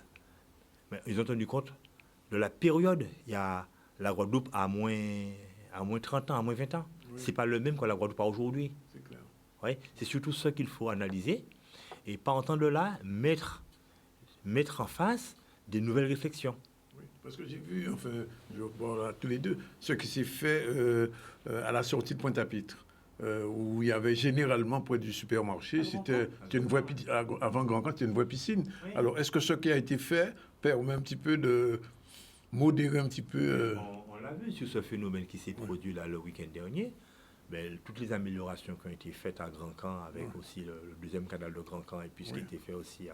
mais ils ont tenu compte de la période. Il y a la Guadeloupe à moins 30 ans, à moins 20 ans. Oui. C'est pas le même que la Guadeloupe aujourd'hui. C'est clair. Ouais, c'est surtout ça qu'il faut analyser et partant de là, mettre en face des nouvelles réflexions. Oui, parce que j'ai vu, enfin, je vois tous les deux, ce qui s'est fait à la sortie de Pointe-à-Pitre. Où il y avait généralement près du supermarché, c'était une voie avant Grand Camp, c'était une voie piscine. Oui. Alors, est-ce que ce qui a été fait permet un petit peu de modérer un petit peu On l'a vu sur ce phénomène qui s'est produit là le week-end dernier. Ben, toutes les améliorations qui ont été faites à Grand Camp, avec aussi le deuxième canal de Grand Camp, et puis ce qui a été fait aussi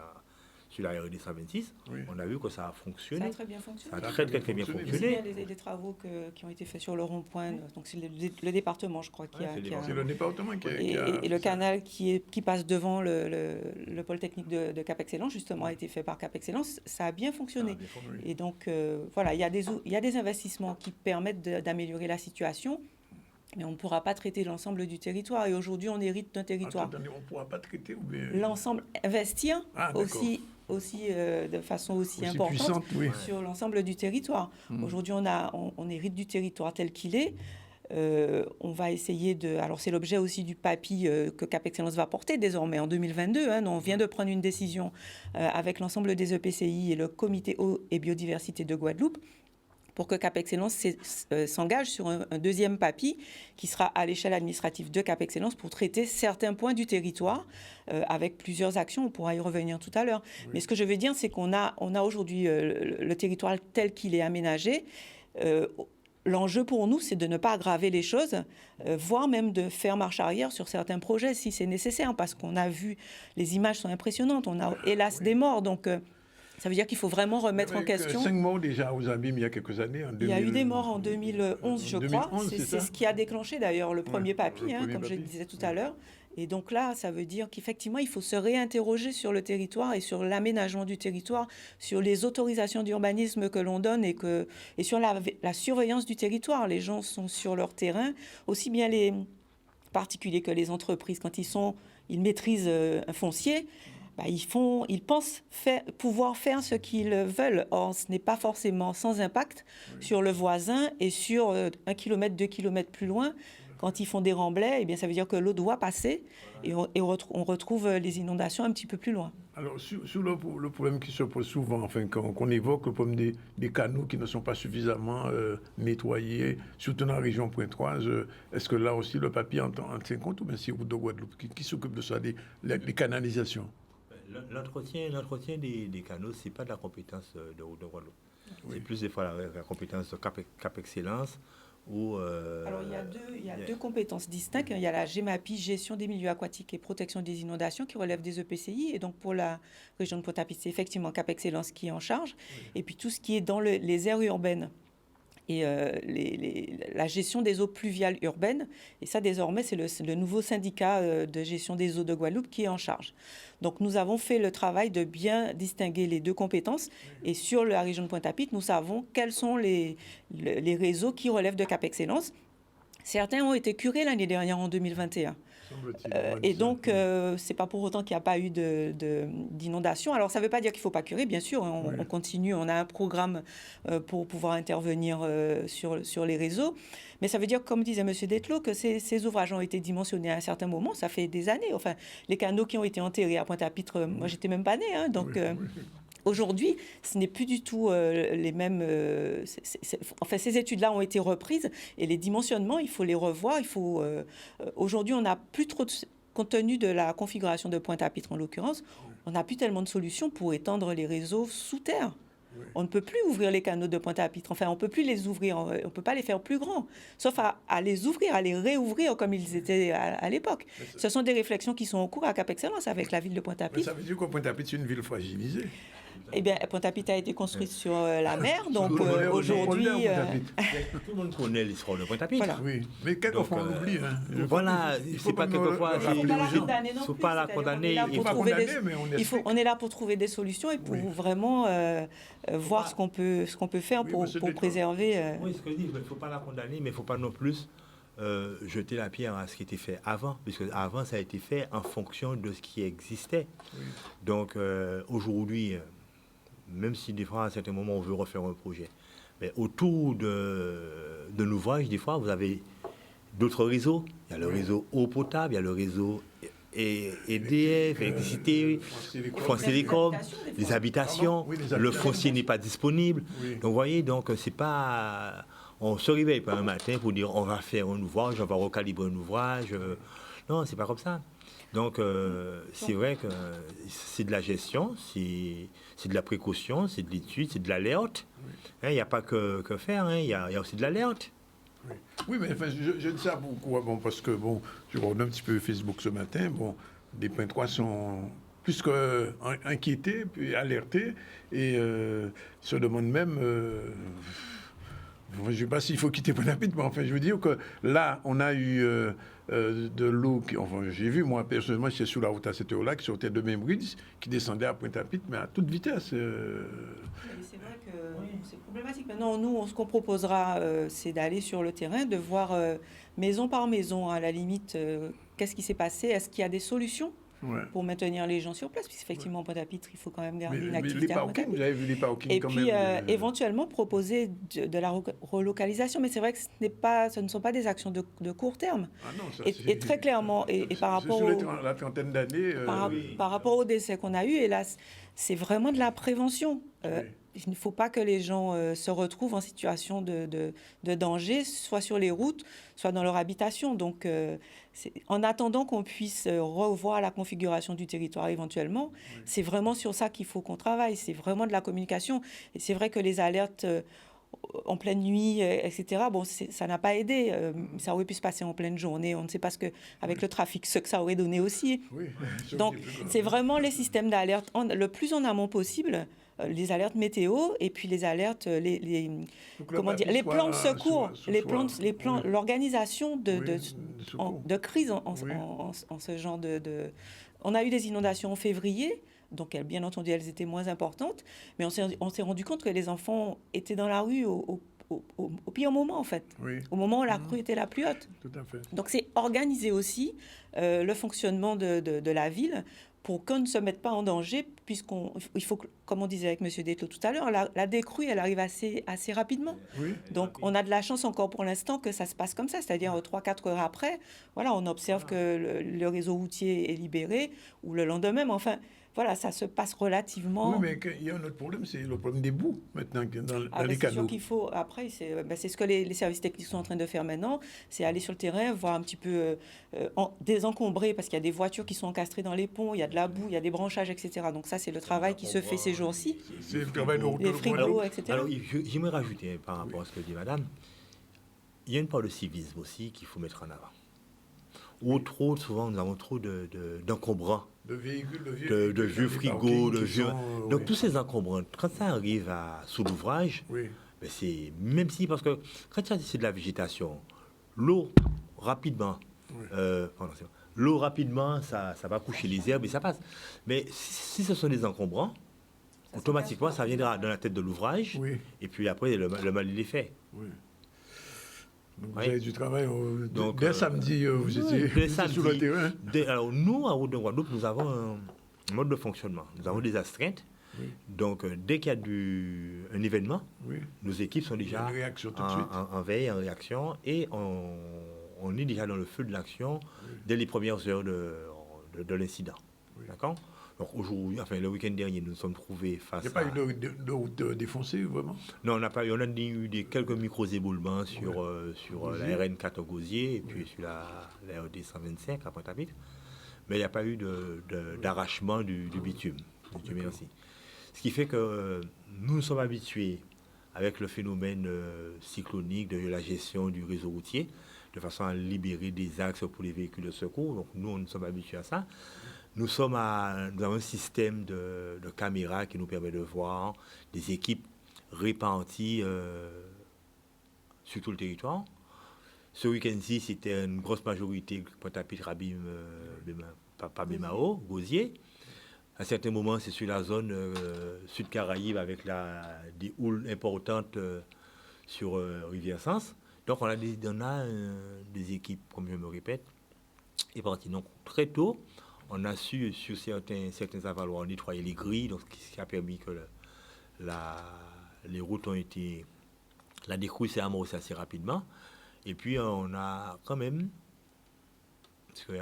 sur la RD 126, on a vu que ça a fonctionné. Ça a très bien fonctionné. Ça a très bien fonctionné. Il y a des travaux qui ont été faits sur le rond-point. Donc c'est le département, je crois, qui a... C'est le département qui a... Et le canal qui passe devant le pôle technique de Cap Excellence, justement, a été fait par Cap Excellence. Ça a bien fonctionné. Et donc, voilà, il y a des investissements qui permettent d'améliorer la situation. Mais on ne pourra pas traiter l'ensemble du territoire. Et aujourd'hui, on hérite d'un territoire. Attendez, on ne pourra pas traiter ou bien... L'ensemble, investir aussi aussi de façon aussi importante puissante, oui. sur l'ensemble du territoire. Aujourd'hui, on hérite du territoire tel qu'il est. On va essayer de... Alors, c'est l'objet aussi du PAPI que Cap Excellence va porter désormais en 2022. On vient de prendre une décision avec l'ensemble des EPCI et le Comité eau et biodiversité de Guadeloupe pour que Cap Excellence s'engage sur un deuxième PAPI qui sera à l'échelle administrative de Cap Excellence pour traiter certains points du territoire avec plusieurs actions. On pourra y revenir tout à l'heure. Oui. Mais ce que je veux dire, c'est qu'on a aujourd'hui le territoire tel qu'il est aménagé. L'enjeu pour nous, c'est de ne pas aggraver les choses, voire même de faire marche arrière sur certains projets si c'est nécessaire, parce qu'on a vu, les images sont impressionnantes, on a hélas des morts, donc ça veut dire qu'il faut vraiment remettre en question. 5 morts déjà aux abîmes il y a quelques années. Il y a eu des morts en 2011, je crois. C'est ce qui a déclenché d'ailleurs le premier PAPI, comme je le disais tout à l'heure. Et donc là, ça veut dire qu'effectivement, il faut se réinterroger sur le territoire et sur l'aménagement du territoire, sur les autorisations d'urbanisme que l'on donne et sur la surveillance du territoire. Les gens sont sur leur terrain, aussi bien les particuliers que les entreprises. Quand ils maîtrisent un foncier, ils pensent pouvoir faire ce qu'ils veulent. Or, ce n'est pas forcément sans impact sur le voisin et sur 1 kilomètre, 2 kilomètres plus loin. Quand ils font des remblais, eh bien, ça veut dire que l'eau doit passer et on retrouve les inondations un petit peu plus loin. Alors, sur le problème qui se pose souvent, enfin, qu'on évoque, le problème des canaux qui ne sont pas suffisamment nettoyés, surtout dans la région pointoise, est-ce que là aussi le PAPI en tient compte ou bien c'est Route de Guadeloupe qui s'occupe de ça, les canalisations? L'entretien des canaux, ce n'est pas de la compétence de Route de Guadeloupe. Oui. C'est plus des fois la compétence de Cap Excellence. Alors, il y a deux compétences distinctes. Il y a la GEMAPI, gestion des milieux aquatiques et protection des inondations, qui relève des EPCI. Et donc, pour la région de Pointe-à-Pitre, c'est effectivement Cap Excellence qui est en charge. Oui. Et puis, tout ce qui est dans les aires urbaines et la gestion des eaux pluviales urbaines. Et ça, désormais, c'est le nouveau syndicat de gestion des eaux de Guadeloupe qui est en charge. Donc, nous avons fait le travail de bien distinguer les deux compétences. Et sur la région de Pointe-à-Pitre, nous savons quels sont les réseaux qui relèvent de Cap Excellence. Certains ont été curés l'année dernière, en 2021. Et donc, c'est pas pour autant qu'il n'y a pas eu d'inondation. Alors, ça ne veut pas dire qu'il ne faut pas curer, bien sûr. On continue, on a un programme pour pouvoir intervenir sur les réseaux. Mais ça veut dire, comme disait M. Detlo, que ces ouvrages ont été dimensionnés à un certain moment. Ça fait des années. Enfin, les canaux qui ont été enterrés à Pointe-à-Pitre, moi, j'étais même pas née. Donc... Aujourd'hui, ce n'est plus du tout les mêmes... Enfin, ces études-là ont été reprises et les dimensionnements, il faut les revoir. Aujourd'hui, on n'a plus trop... Compte tenu de la configuration de Pointe-à-Pitre, en l'occurrence, on n'a plus tellement de solutions pour étendre les réseaux sous terre. Oui. On ne peut plus ouvrir les canaux de Pointe-à-Pitre. Enfin, on ne peut plus les ouvrir. On ne peut pas les faire plus grands. Sauf à les ouvrir, à les réouvrir comme ils étaient à l'époque. Ce sont des réflexions qui sont en cours à Cap Excellence avec la ville de Pointe-à-Pitre. Ça veut dire que Pointe-à-Pitre, c'est une ville fragilisée. Eh bien, Pointe-à-Pitre a été construite sur la mer, donc aujourd'hui... Tout le monde connaît l'histoire de Pointe-à-Pitre. Voilà. Oui, mais quelquefois on oublie. Voilà, c'est pas quelquefois... Il ne faut pas la condamner non plus. On est là pour trouver des solutions et pour vraiment voir ce qu'on peut faire pour préserver... Oui, ce que je dis, il ne faut pas la condamner, mais il ne faut pas non plus... jeter la pierre à ce qui était fait avant, puisque avant ça a été fait en fonction de ce qui existait. Oui. Donc aujourd'hui, même si des fois à certains moments on veut refaire un projet, mais autour de l'ouvrage, des fois vous avez d'autres réseaux. Il y a le réseau eau potable, il y a le réseau EDF, électricité, France Télécom, les habitations, le foncier n'est pas disponible. Oui. Donc vous voyez, donc c'est pas... On se réveille pas un matin pour dire on va faire un ouvrage, on va recalibrer un ouvrage. Non, c'est pas comme ça. Donc c'est vrai que c'est de la gestion, c'est de la précaution, c'est de l'étude, c'est de l'alerte. Il n'y a pas que faire, il y a aussi de l'alerte. Oui, mais enfin, je dis ça pourquoi? Bon, parce que bon, je regarde un petit peu Facebook ce matin. Bon, les Pointois sont plus qu'inquiétés, puis alertés, et se demandent même. Je ne sais pas s'il faut quitter Pointe-à-Pitre, mais enfin, je veux dire que là, on a eu de l'eau. Enfin, j'ai vu, moi, personnellement, j'étais sur la route à cette heure-là, qui sortait de Membridge, qui descendait à Pointe-à-Pitre, mais à toute vitesse. C'est vrai que c'est problématique. Maintenant, nous, ce qu'on proposera, c'est d'aller sur le terrain, de voir maison par maison, à la limite, qu'est-ce qui s'est passé, est-ce qu'il y a des solutions pour maintenir les gens sur place, puisqu'effectivement, Pointe-à-Pitre, il faut quand même garder une Mais activité les à parkings, Pointe-à-Pitre. vous avez vu les parkings Et quand puis, même. éventuellement, proposer de la relocalisation. Mais c'est vrai que ce ne sont pas des actions de court terme. Ah non, ça, Et très clairement, et par rapport la trentaine d'années. par rapport au décès qu'on a eu, et là, c'est vraiment de la prévention. Il ne faut pas que les gens se retrouvent en situation de danger, soit sur les routes, soit dans leur habitation. Donc, en attendant qu'on puisse revoir la configuration du territoire éventuellement, c'est vraiment sur ça qu'il faut qu'on travaille. C'est vraiment de la communication. Et c'est vrai que les alertes en pleine nuit, etc., bon, ça n'a pas aidé. Ça aurait pu se passer en pleine journée. On ne sait pas avec le trafic, ce que ça aurait donné aussi. Donc, c'est vraiment les systèmes d'alerte le plus en amont possible. Les alertes météo et puis les alertes, les plans de secours, l'organisation de crise en ce genre de... On a eu des inondations en février, donc bien entendu elles étaient moins importantes, mais on s'est rendu compte que les enfants étaient dans la rue au pire moment en fait, au moment où la crue était la plus haute. Tout à fait. Donc c'est organiser aussi le fonctionnement de la ville pour qu'on ne se mette pas en danger, il faut, comme on disait avec M. Detlo tout à l'heure, la décrue, elle arrive assez rapidement. Donc, on a de la chance encore pour l'instant que ça se passe comme ça, c'est-à-dire 3-4 heures après, voilà, on observe que le réseau routier est libéré, ou le lendemain, mais enfin, voilà, ça se passe relativement... Oui, mais il y a un autre problème, c'est le problème des boues, maintenant, dans les canaux. C'est sûr qu'il faut... Après, c'est ce que les services techniques sont en train de faire maintenant, c'est aller sur le terrain, voir un petit peu désencombrer, parce qu'il y a des voitures qui sont encastrées dans les ponts, il y a de la boue, il y a des branchages, etc. Donc ça, c'est le travail qui se fait ces jours-ci. C'est le travail de les frigos, etc. Alors, j'aimerais rajouter, par rapport à ce que dit madame, il y a une part de civisme aussi qu'il faut mettre en avant. Ou trop, souvent, nous avons trop d'encombrants. De véhicules, de vieux frigos, de vieux... Donc, tous ces encombrants, quand ça arrive sous l'ouvrage, ben c'est... Même si, parce que quand c'est de la végétation, l'eau, rapidement, ça va coucher les herbes et ça passe. Mais si ce sont des encombrants, automatiquement, ça viendra dans la tête de l'ouvrage, et puis après, le mal, il est fait. Donc vous avez du travail. Dès samedi, vous étiez sur le terrain. Alors, nous, à Route de Guadeloupe, nous avons un mode de fonctionnement. Nous avons des astreintes. Donc, dès qu'il y a un événement, nos équipes sont déjà en veille, en réaction, et on est déjà dans le feu de l'action dès les premières heures de l'incident. D'accord ? Donc aujourd'hui, enfin le week-end dernier, nous nous sommes trouvés face à... Il n'y a pas eu de route défoncée, vraiment? Non, on n'a pas eu. On a eu quelques micro-éboulements sur la RN4 au Gosier et puis sur la RD 125 à Pointe-à-Pitre. Mais il n'y a pas eu d'arrachement du bitume. Dieu merci. Ce qui fait que nous sommes habitués avec le phénomène cyclonique de la gestion du réseau routier, de façon à libérer des axes pour les véhicules de secours. Donc nous sommes habitués à ça. Nous avons un système de caméras qui nous permet de voir des équipes réparties sur tout le territoire. Ce week-end-ci, c'était une grosse majorité Pointe-à-Pitre, pas Bémao, Gosier. À certains moments, c'est sur la zone sud Caraïbes avec des houles importantes sur Rivière-Sens. Donc on a des équipes, comme je me répète, et parties. Donc très tôt, on a su, sur certains avaloirs, nettoyer les grilles, donc ce qui a permis que les routes ont été... La décrue s'est amorcée assez rapidement. Et puis, on a quand même... Parce que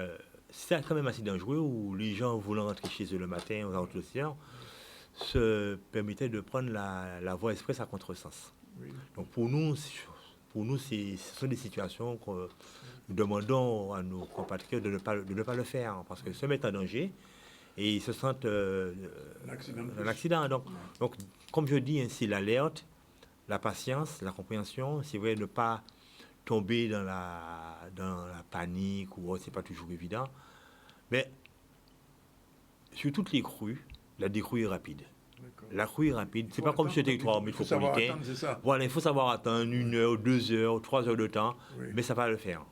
c'est quand même assez dangereux, où les gens voulant rentrer chez eux le matin, aux alentours de l'océan, se permettaient de prendre la voie express à contresens. Donc pour nous, ce sont des situations que nous demandons à nos compatriotes de ne pas le faire, parce qu'ils se mettent en danger et ils se sentent un accident. Donc, comme je dis, c'est l'alerte, la patience, la compréhension. C'est vrai, ne pas tomber dans la panique, ou c'est pas toujours évident. Mais sur toutes les crues, la décrue est rapide. La crue est rapide. C'est pas comme sur le territoire métropolitain. Voilà, il faut savoir attendre 1 heure, 2 heures, 3 heures de temps, mais ça va le faire.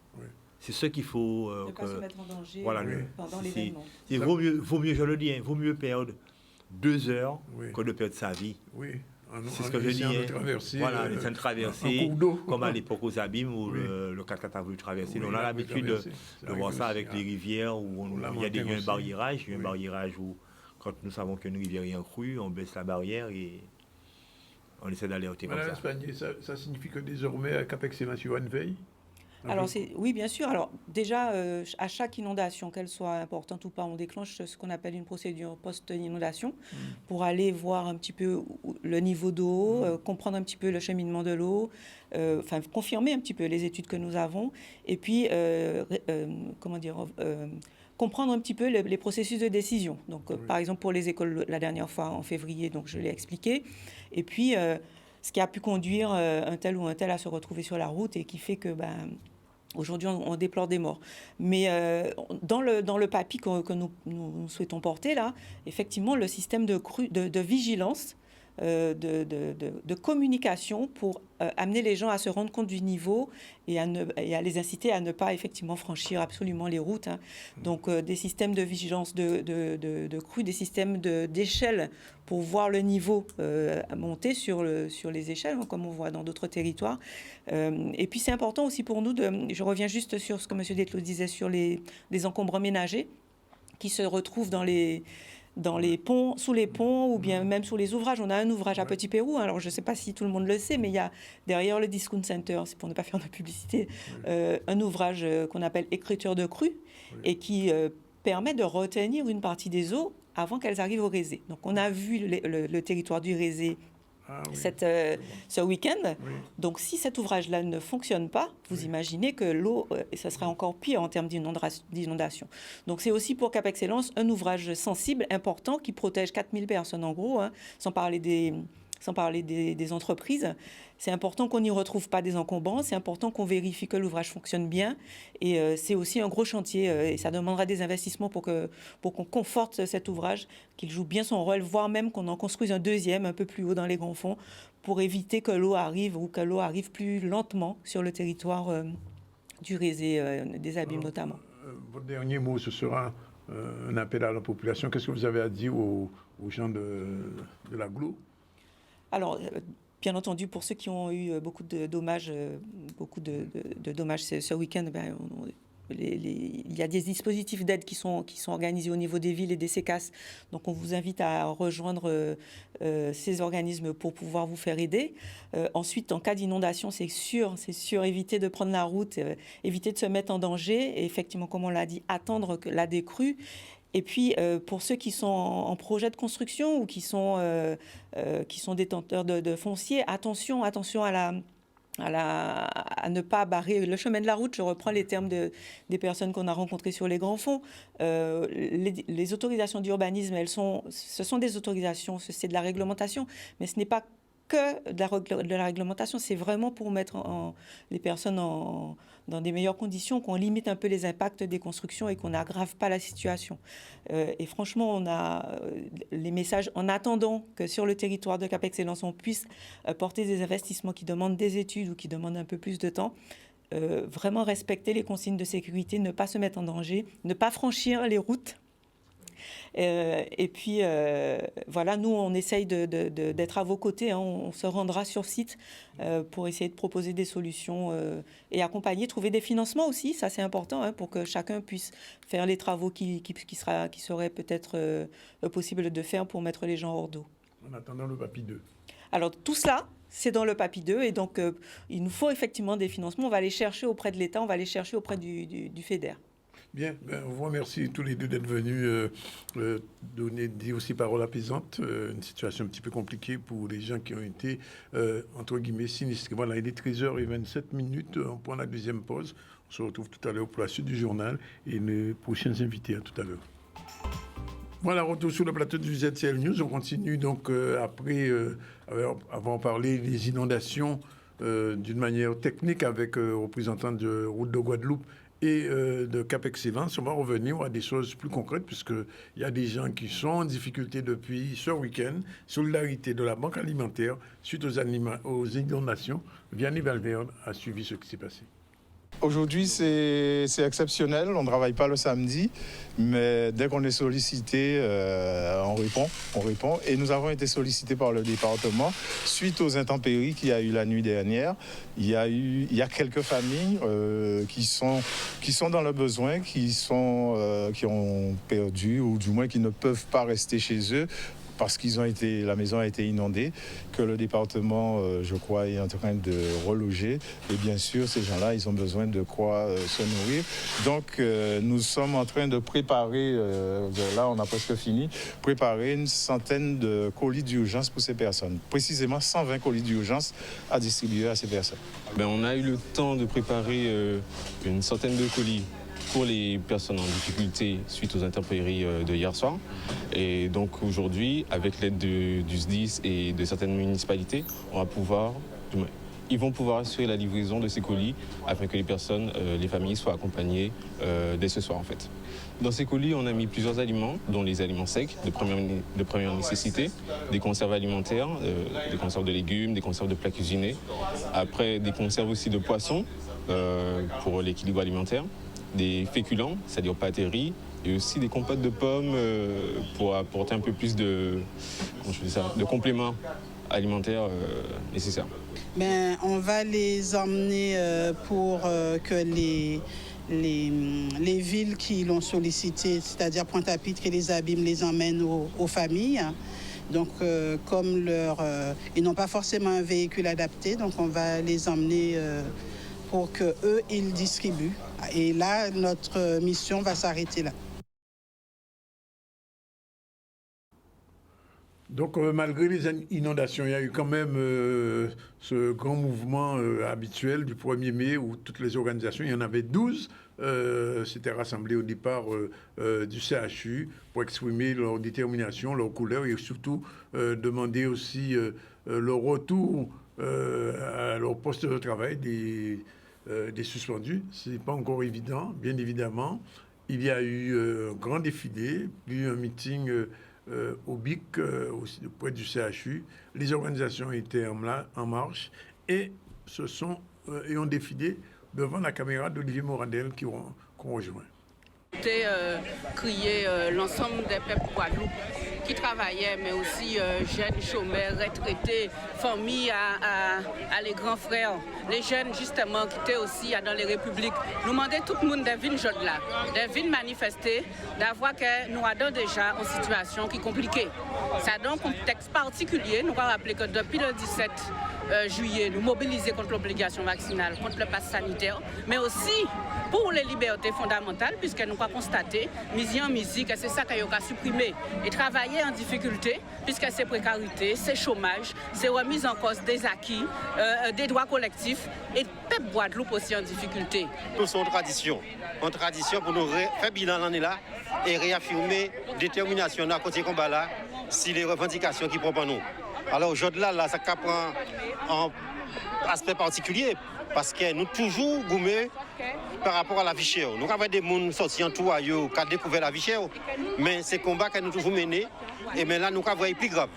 C'est ce qu'il faut. Ne pas se mettre en danger pendant l'événement. Vaut mieux, je le dis, vaut mieux perdre 2 heures que de perdre sa vie. C'est ce que je dis. Voilà, les trains de traverser, comme à l'époque aux Abîmes où le 4x4 a voulu traverser. On a l'habitude de voir ça avec les rivières où il y a un barriérage. Il y a un barriérage où, quand nous savons qu'une rivière est en crue, on baisse la barrière et on essaie d'alerter comme ça. Madame ça signifie que désormais, Cap Excellence, il y aura une veille? Alors, oui, bien sûr. Alors, déjà, à chaque inondation, qu'elle soit importante ou pas, on déclenche ce qu'on appelle une procédure post-inondation pour aller voir un petit peu le niveau d'eau, comprendre un petit peu le cheminement de l'eau, confirmer un petit peu les études que nous avons, et puis, comprendre un petit peu les processus de décision. Donc, par exemple, pour les écoles, la dernière fois, en février, donc je l'ai expliqué. Et puis, ce qui a pu conduire un tel ou un tel à se retrouver sur la route et qui fait que, aujourd'hui, on déplore des morts. Mais dans le papier que nous souhaitons porter, là, effectivement, le système de vigilance, de communication pour amener les gens à se rendre compte du niveau et à les inciter à ne pas effectivement franchir absolument les routes. Hein. Donc des systèmes de vigilance de crue, des systèmes d'échelle pour voir le niveau monter sur les échelles, hein, comme on voit dans d'autres territoires. Et puis c'est important aussi pour nous, je reviens juste sur ce que M. Detlo disait sur les encombrants ménagers qui se retrouvent dans les ponts, sous les ponts ou bien même sous les ouvrages. On a un ouvrage à Petit Pérou, alors je ne sais pas si tout le monde le sait, mais il y a derrière le Discount Center, c'est pour ne pas faire de publicité, un ouvrage qu'on appelle Écriture de crue et qui permet de retenir une partie des eaux avant qu'elles arrivent au Rézé. Donc on a vu le territoire du Rézé ce week-end. Oui. Donc, si cet ouvrage-là ne fonctionne pas, vous imaginez que l'eau, ça sera encore pire en termes d'inondation. Donc, c'est aussi pour Cap Excellence un ouvrage sensible, important, qui protège 4000 personnes en gros, hein, sans parler des entreprises. C'est important qu'on n'y retrouve pas des encombrants, c'est important qu'on vérifie que l'ouvrage fonctionne bien. Et c'est aussi un gros chantier et ça demandera des investissements pour qu'on conforte cet ouvrage, qu'il joue bien son rôle, voire même qu'on en construise un deuxième un peu plus haut dans les grands fonds pour éviter que l'eau arrive ou que l'eau arrive plus lentement sur le territoire du Rézé, des Abîmes notamment. Votre dernier mot, ce sera un appel à la population. Qu'est-ce que vous avez à dire aux gens de l'agglo? Alors, bien entendu, pour ceux qui ont eu beaucoup de dommages ce week-end, il y a des dispositifs d'aide qui sont organisés au niveau des villes et des CECAS. Donc, on vous invite à rejoindre ces organismes pour pouvoir vous faire aider. Ensuite, en cas d'inondation, c'est sûr, éviter de prendre la route, éviter de se mettre en danger. Et effectivement, comme on l'a dit, attendre la décrue. Et puis, pour ceux qui sont en projet de construction ou qui sont détenteurs de foncier, attention à ne pas barrer le chemin de la route. Je reprends les termes des personnes qu'on a rencontrées sur les grands fonds. Les autorisations d'urbanisme, ce sont des autorisations, c'est de la réglementation, mais ce n'est pas que de la réglementation, c'est vraiment pour mettre les personnes dans des meilleures conditions, qu'on limite un peu les impacts des constructions et qu'on n'aggrave pas la situation. Et franchement, on a les messages, en attendant que sur le territoire de Cap Excellence, on puisse porter des investissements qui demandent des études ou qui demandent un peu plus de temps, vraiment respecter les consignes de sécurité, ne pas se mettre en danger, ne pas franchir les routes. Et puis, voilà, nous, on essaye d'être à vos côtés. Hein, on se rendra sur site pour essayer de proposer des solutions et accompagner, trouver des financements aussi. Ça, c'est important hein, pour que chacun puisse faire les travaux qui seraient peut-être possible de faire pour mettre les gens hors d'eau. En attendant le PAPI 2. Alors, tout cela, c'est dans le PAPI 2. Et donc, il nous faut effectivement des financements. On va les chercher auprès de l'État, on va les chercher auprès du FEDER. Bien, on vous remercie tous les deux d'être venus dire aussi parole apaisante, une situation un petit peu compliquée pour les gens qui ont été, entre guillemets, sinistrés. Voilà, il est 13h27, on prend la deuxième pause. On se retrouve tout à l'heure pour la suite du journal et les prochains invités. À tout à l'heure. Voilà, retour sur le plateau du ZCL News. On continue donc après avoir parlé des inondations d'une manière technique avec représentants de Route de Guadeloupe et de Cap Excellence. On va revenir à des choses plus concrètes puisqu'il y a des gens qui sont en difficulté depuis ce week-end. Solidarité de la Banque alimentaire suite aux inondations. Vianney Valverde a suivi ce qui s'est passé. Aujourd'hui, c'est exceptionnel. On ne travaille pas le samedi, mais dès qu'on est sollicité, on répond. Et nous avons été sollicités par le département suite aux intempéries qu'il y a eu la nuit dernière. Il y a quelques familles qui sont dans le besoin, qui ont perdu ou du moins qui ne peuvent pas rester chez eux, parce la maison a été inondée, que le département, je crois, est en train de reloger. Et bien sûr, ces gens-là, ils ont besoin de quoi se nourrir. Donc, nous sommes en train de préparer, là, on a presque fini, préparer une centaine de colis d'urgence pour ces personnes. Précisément 120 colis d'urgence à distribuer à ces personnes. On a eu le temps de préparer une centaine de colis pour les personnes en difficulté suite aux intempéries de hier soir. Et donc aujourd'hui, avec l'aide du SDIS et de certaines municipalités, ils vont pouvoir assurer la livraison de ces colis afin que les familles soient accompagnées dès ce soir en fait. Dans ces colis, on a mis plusieurs aliments, dont les aliments secs de première nécessité, des conserves alimentaires, des conserves de légumes, des conserves de plats cuisinés, après des conserves aussi de poissons pour l'équilibre alimentaire, des féculents, c'est-à-dire pâtes et riz, et aussi des compotes de pommes pour apporter un peu plus de compléments alimentaires nécessaires. On va les emmener pour que les villes qui l'ont sollicité, c'est-à-dire Pointe-à-Pitre et les Abîmes, les emmènent aux familles. Donc, comme ils n'ont pas forcément un véhicule adapté, donc on va les emmener pour qu'eux, ils distribuent. Et là, notre mission va s'arrêter là. Donc, malgré les inondations, il y a eu quand même ce grand mouvement habituel du 1er mai où toutes les organisations, il y en avait 12, s'étaient rassemblées au départ du CHU pour exprimer leur détermination, leur couleur et surtout demander aussi le retour à leur poste de travail des suspendus. Ce n'est pas encore évident, bien évidemment. Il y a eu un grand défilé, puis un meeting au BIC, auprès du CHU. Les organisations étaient en marche et ont défilé devant la caméra d'Olivier Morandel qu'on rejoint. C'était crier l'ensemble des peuples Guadeloupe qui travaillaient, mais aussi jeunes, chômeurs, retraités, familles à les grands frères, les jeunes justement qui étaient aussi dans les républiques. Nous demandaient tout le monde de venir là, de venir manifester, d'avoir que nous avons déjà une situation qui est compliquée. Ça donne un contexte particulier. Nous allons rappeler que depuis le 17 juillet, nous mobilisons contre l'obligation vaccinale, contre le pass sanitaire, mais aussi pour les libertés fondamentales, puisque nous avons constaté, musique en musique, c'est ça qu'il a supprimé. Et travailler en difficulté, puisque c'est précarité, c'est chômage, c'est remise en cause des acquis, des droits collectifs, et peuple Guadeloupe aussi en difficulté. Nous sommes en tradition pour nous faire bilan l'année là et réaffirmer détermination à côté combat là, si les revendications qui proposent nous. Alors aujourd'hui là, ça prend un aspect particulier. Parce que nous toujours gourmets par rapport à la vie chère. Nous avons des gens sortis en tout qui ont découvert la vie chère. Mais ces combats que nous toujours menés, et mais là nous avons plus grave.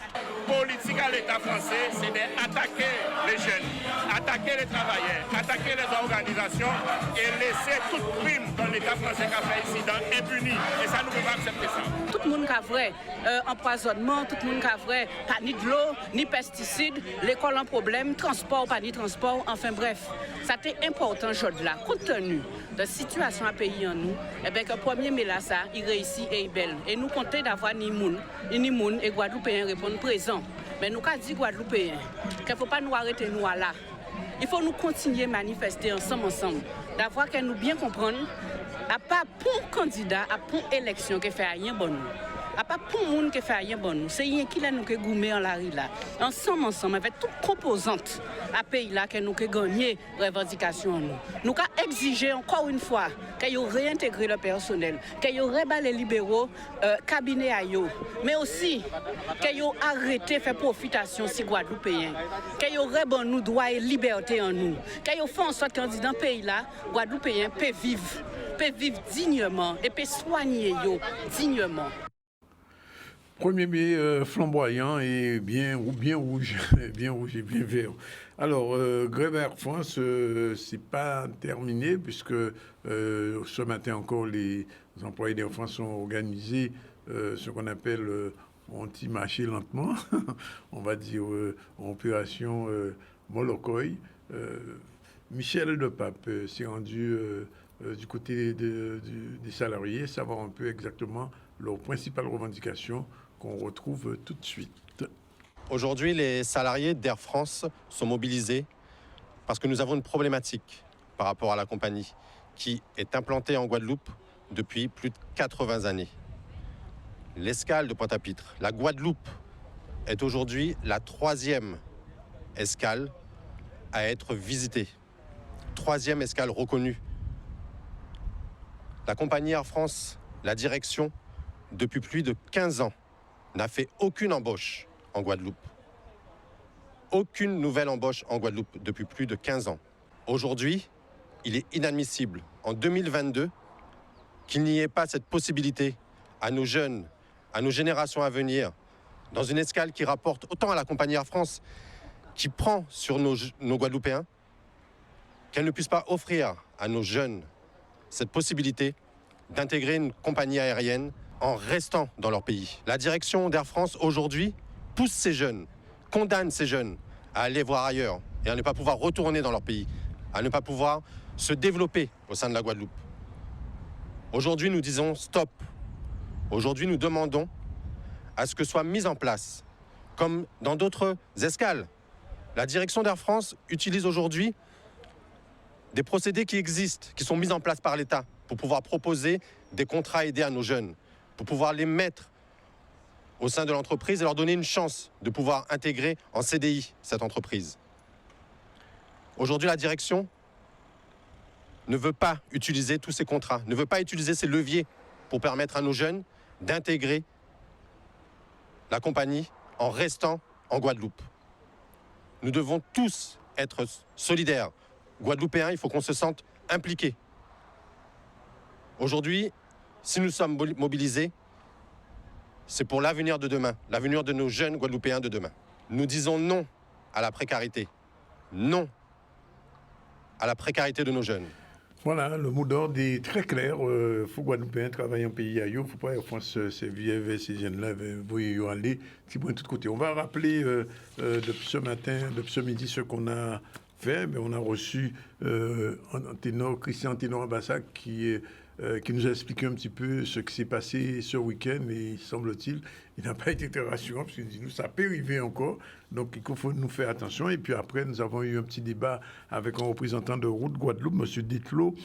La politique à l'État français, c'est d'attaquer les jeunes, attaquer les travailleurs, attaquer les organisations et laisser toute prime dans l'État français qui a fait ici dans impuni. Et ça, nous ne pouvons pas accepter ça. Tout le monde qui a vrai empoisonnement, tout le monde qui a vrai pas ni de l'eau, ni pesticides, l'école en problème, transport, pas ni transport, enfin bref. Ça c'est important aujourd'hui là, compte tenu de la situation à pays en nous, et bien que le 1er mai là, ça, il réussit et il est belle. Et nous comptons d'avoir ni moun et Guadeloupéens répondre présent. Mais nous avons dit Guadeloupéens qu'il ne faut pas nous arrêter nous là. Il faut nous continuer à manifester ensemble, d'avoir que nous bien comprendre, à pas pour candidat, à pour élection qui fait rien bon nous. À pas pour monde qui fait rien bon nous. C'est rien qui là nous que gourmet en la rue là. Ensemble avec toutes composantes à pays là que nous que gagner revendication nous. Nous qu'a exigé encore une fois qu'il y ait réintégré le personnel, qu'il y ait les libéraux cabinet à yo, mais aussi qu'il y ait arrêté faire profitation si Guadeloupéens, qu'il y ait bon nous droits et liberté en nous, qu'il y ait fait en sorte que dans pays là Guadeloupéens peut vivre dignement et peut soigner yo dignement. 1er mai flamboyant et bien rouge, bien rouge et bien vert. Alors, grève Air France, c'est pas terminé puisque ce matin encore, les employés d'Air France ont organisé ce qu'on appelle on t'y marcher lentement, on va dire opération Molokoï. Michel Lepape s'est rendu du côté des salariés, savoir un peu exactement leurs principales revendications qu'on retrouve tout de suite. Aujourd'hui, les salariés d'Air France sont mobilisés parce que nous avons une problématique par rapport à la compagnie qui est implantée en Guadeloupe depuis plus de 80 années. L'escale de Pointe-à-Pitre, la Guadeloupe, est aujourd'hui la 3e escale à être visitée. 3e escale reconnue. La compagnie Air France, la direction, depuis plus de 15 ans, n'a fait aucune embauche en Guadeloupe. Aucune nouvelle embauche en Guadeloupe depuis plus de 15 ans. Aujourd'hui, il est inadmissible, en 2022, qu'il n'y ait pas cette possibilité à nos jeunes, à nos générations à venir, dans une escale qui rapporte autant à la compagnie Air France, qui prend sur nos Guadeloupéens, qu'elle ne puisse pas offrir à nos jeunes cette possibilité d'intégrer une compagnie aérienne en restant dans leur pays. La direction d'Air France, aujourd'hui, pousse ces jeunes, condamne ces jeunes à aller voir ailleurs et à ne pas pouvoir retourner dans leur pays, à ne pas pouvoir se développer au sein de la Guadeloupe. Aujourd'hui, nous disons stop. Aujourd'hui, nous demandons à ce que soit mis en place, comme dans d'autres escales. La direction d'Air France utilise aujourd'hui des procédés qui existent, qui sont mis en place par l'État pour pouvoir proposer des contrats aidés à nos jeunes, pour pouvoir les mettre au sein de l'entreprise et leur donner une chance de pouvoir intégrer en CDI cette entreprise. Aujourd'hui, la direction ne veut pas utiliser tous ces contrats, ne veut pas utiliser ces leviers pour permettre à nos jeunes d'intégrer la compagnie en restant en Guadeloupe. Nous devons tous être solidaires. Guadeloupéens, il faut qu'on se sente impliqués. Aujourd'hui, si nous sommes mobilisés, c'est pour l'avenir de demain, l'avenir de nos jeunes Guadeloupéens de demain. Nous disons non à la précarité, non à la précarité de nos jeunes. Voilà, le mot d'ordre est très clair. Il faut Guadeloupéens travailler en pays ailleurs. Il ne faut pas Air France ces ces jeunes-là, vous y aller, qui vont de tous côtés. On va rappeler depuis ce matin, depuis ce midi, ce qu'on a fait. Mais on a reçu Christian Ténor-Ambassac qui nous a expliqué un petit peu ce qui s'est passé ce week-end. Et semble-t-il, il n'a pas été très rassurant parce qu'il dit nous, ça peut arriver encore. Donc, il faut nous faire attention. Et puis après, nous avons eu un petit débat avec un représentant de Route Guadeloupe, M. Dételot,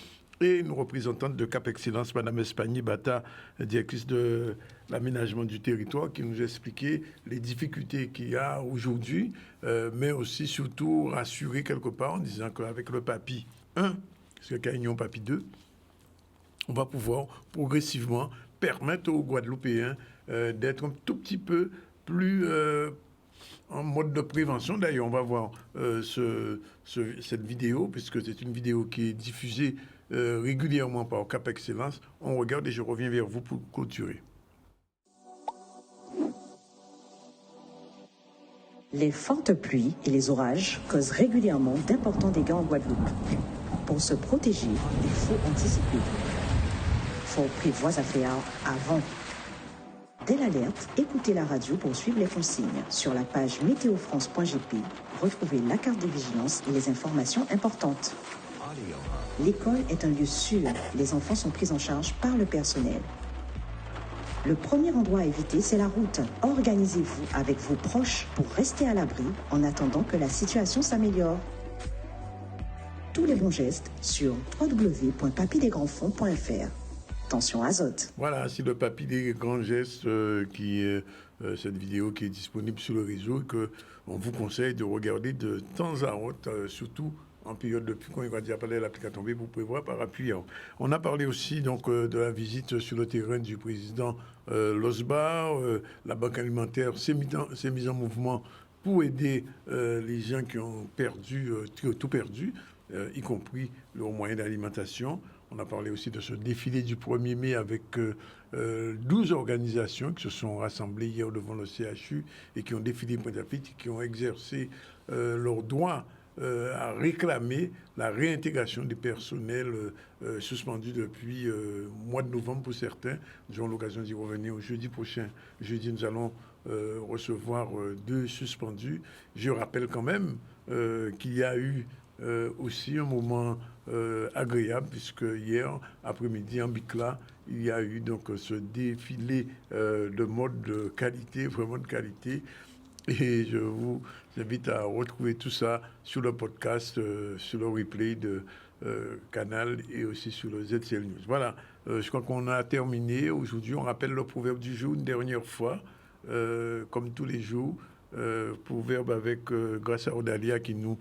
et une représentante de Cap Excellence, Mme Espagny Bata, directrice de l'aménagement du territoire, qui nous a expliqué les difficultés qu'il y a aujourd'hui, mais aussi, surtout, rassurer quelque part en disant qu'avec le PAPI 1, parce qu'il y a une PAPI 2, on va pouvoir progressivement permettre aux Guadeloupéens d'être un tout petit peu plus en mode de prévention. D'ailleurs, on va voir cette vidéo, puisque c'est une vidéo qui est diffusée régulièrement par Cap Excellence. On regarde et je reviens vers vous pour clôturer. Les fortes pluies et les orages causent régulièrement d'importants dégâts en Guadeloupe. Pour se protéger, il faut anticiper. Il faut prévoir à faire avant. Dès l'alerte, écoutez la radio pour suivre les consignes. Sur la page météofrance.gp, retrouvez la carte de vigilance et les informations importantes. L'école est un lieu sûr. Les enfants sont pris en charge par le personnel. Le premier endroit à éviter, c'est la route. Organisez-vous avec vos proches pour rester à l'abri en attendant que la situation s'améliore. Tous les bons gestes sur www.papidesgrandsfonds.fr. Attention azote. Voilà, c'est le Papy des grands gestes cette vidéo qui est disponible sur le réseau et qu'on vous conseille de regarder de temps à autre, surtout en période de pluie, quand il va dire après la pluie à tomber, vous pouvez voir par appui. On a parlé aussi donc de la visite sur le terrain du président Losbar. La Banque alimentaire s'est mise en mouvement pour aider les gens qui ont perdu, tout perdu, y compris leurs moyens d'alimentation. On a parlé aussi de ce défilé du 1er mai avec 12 organisations qui se sont rassemblées hier devant le CHU et qui ont défilé Pointe-à-Pitre, qui ont exercé leur droit à réclamer la réintégration des personnels suspendus depuis le mois de novembre pour certains. Nous aurons l'occasion d'y revenir jeudi prochain. Jeudi, nous allons recevoir 2 suspendus. Je rappelle quand même qu'il y a eu aussi un moment agréable, puisque hier après-midi en Bicla, il y a eu donc ce défilé de mode de qualité, vraiment de qualité. Et je vous invite à retrouver tout ça sur le podcast, sur le replay de Canal et aussi sur le ZCL News. Voilà, je crois qu'on a terminé. Aujourd'hui, on rappelle le proverbe du jour une dernière fois, comme tous les jours. Proverbe avec, grâce à Odalia qui nous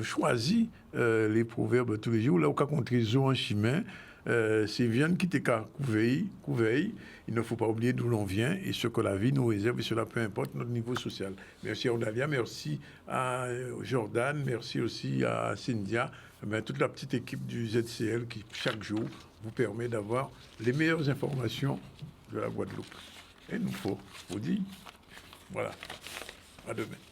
choisit les proverbes tous les jours. Là, au cas contre les eaux en chemin, c'est viande qui t'est couveille. Il ne faut pas oublier d'où l'on vient et ce que la vie nous réserve, et cela peu importe notre niveau social. Merci à Odalia, merci à Jordan, merci aussi à Cynthia, toute la petite équipe du ZCL qui, chaque jour, vous permet d'avoir les meilleures informations de la Guadeloupe. Et nous faut vous dire, voilà, à demain.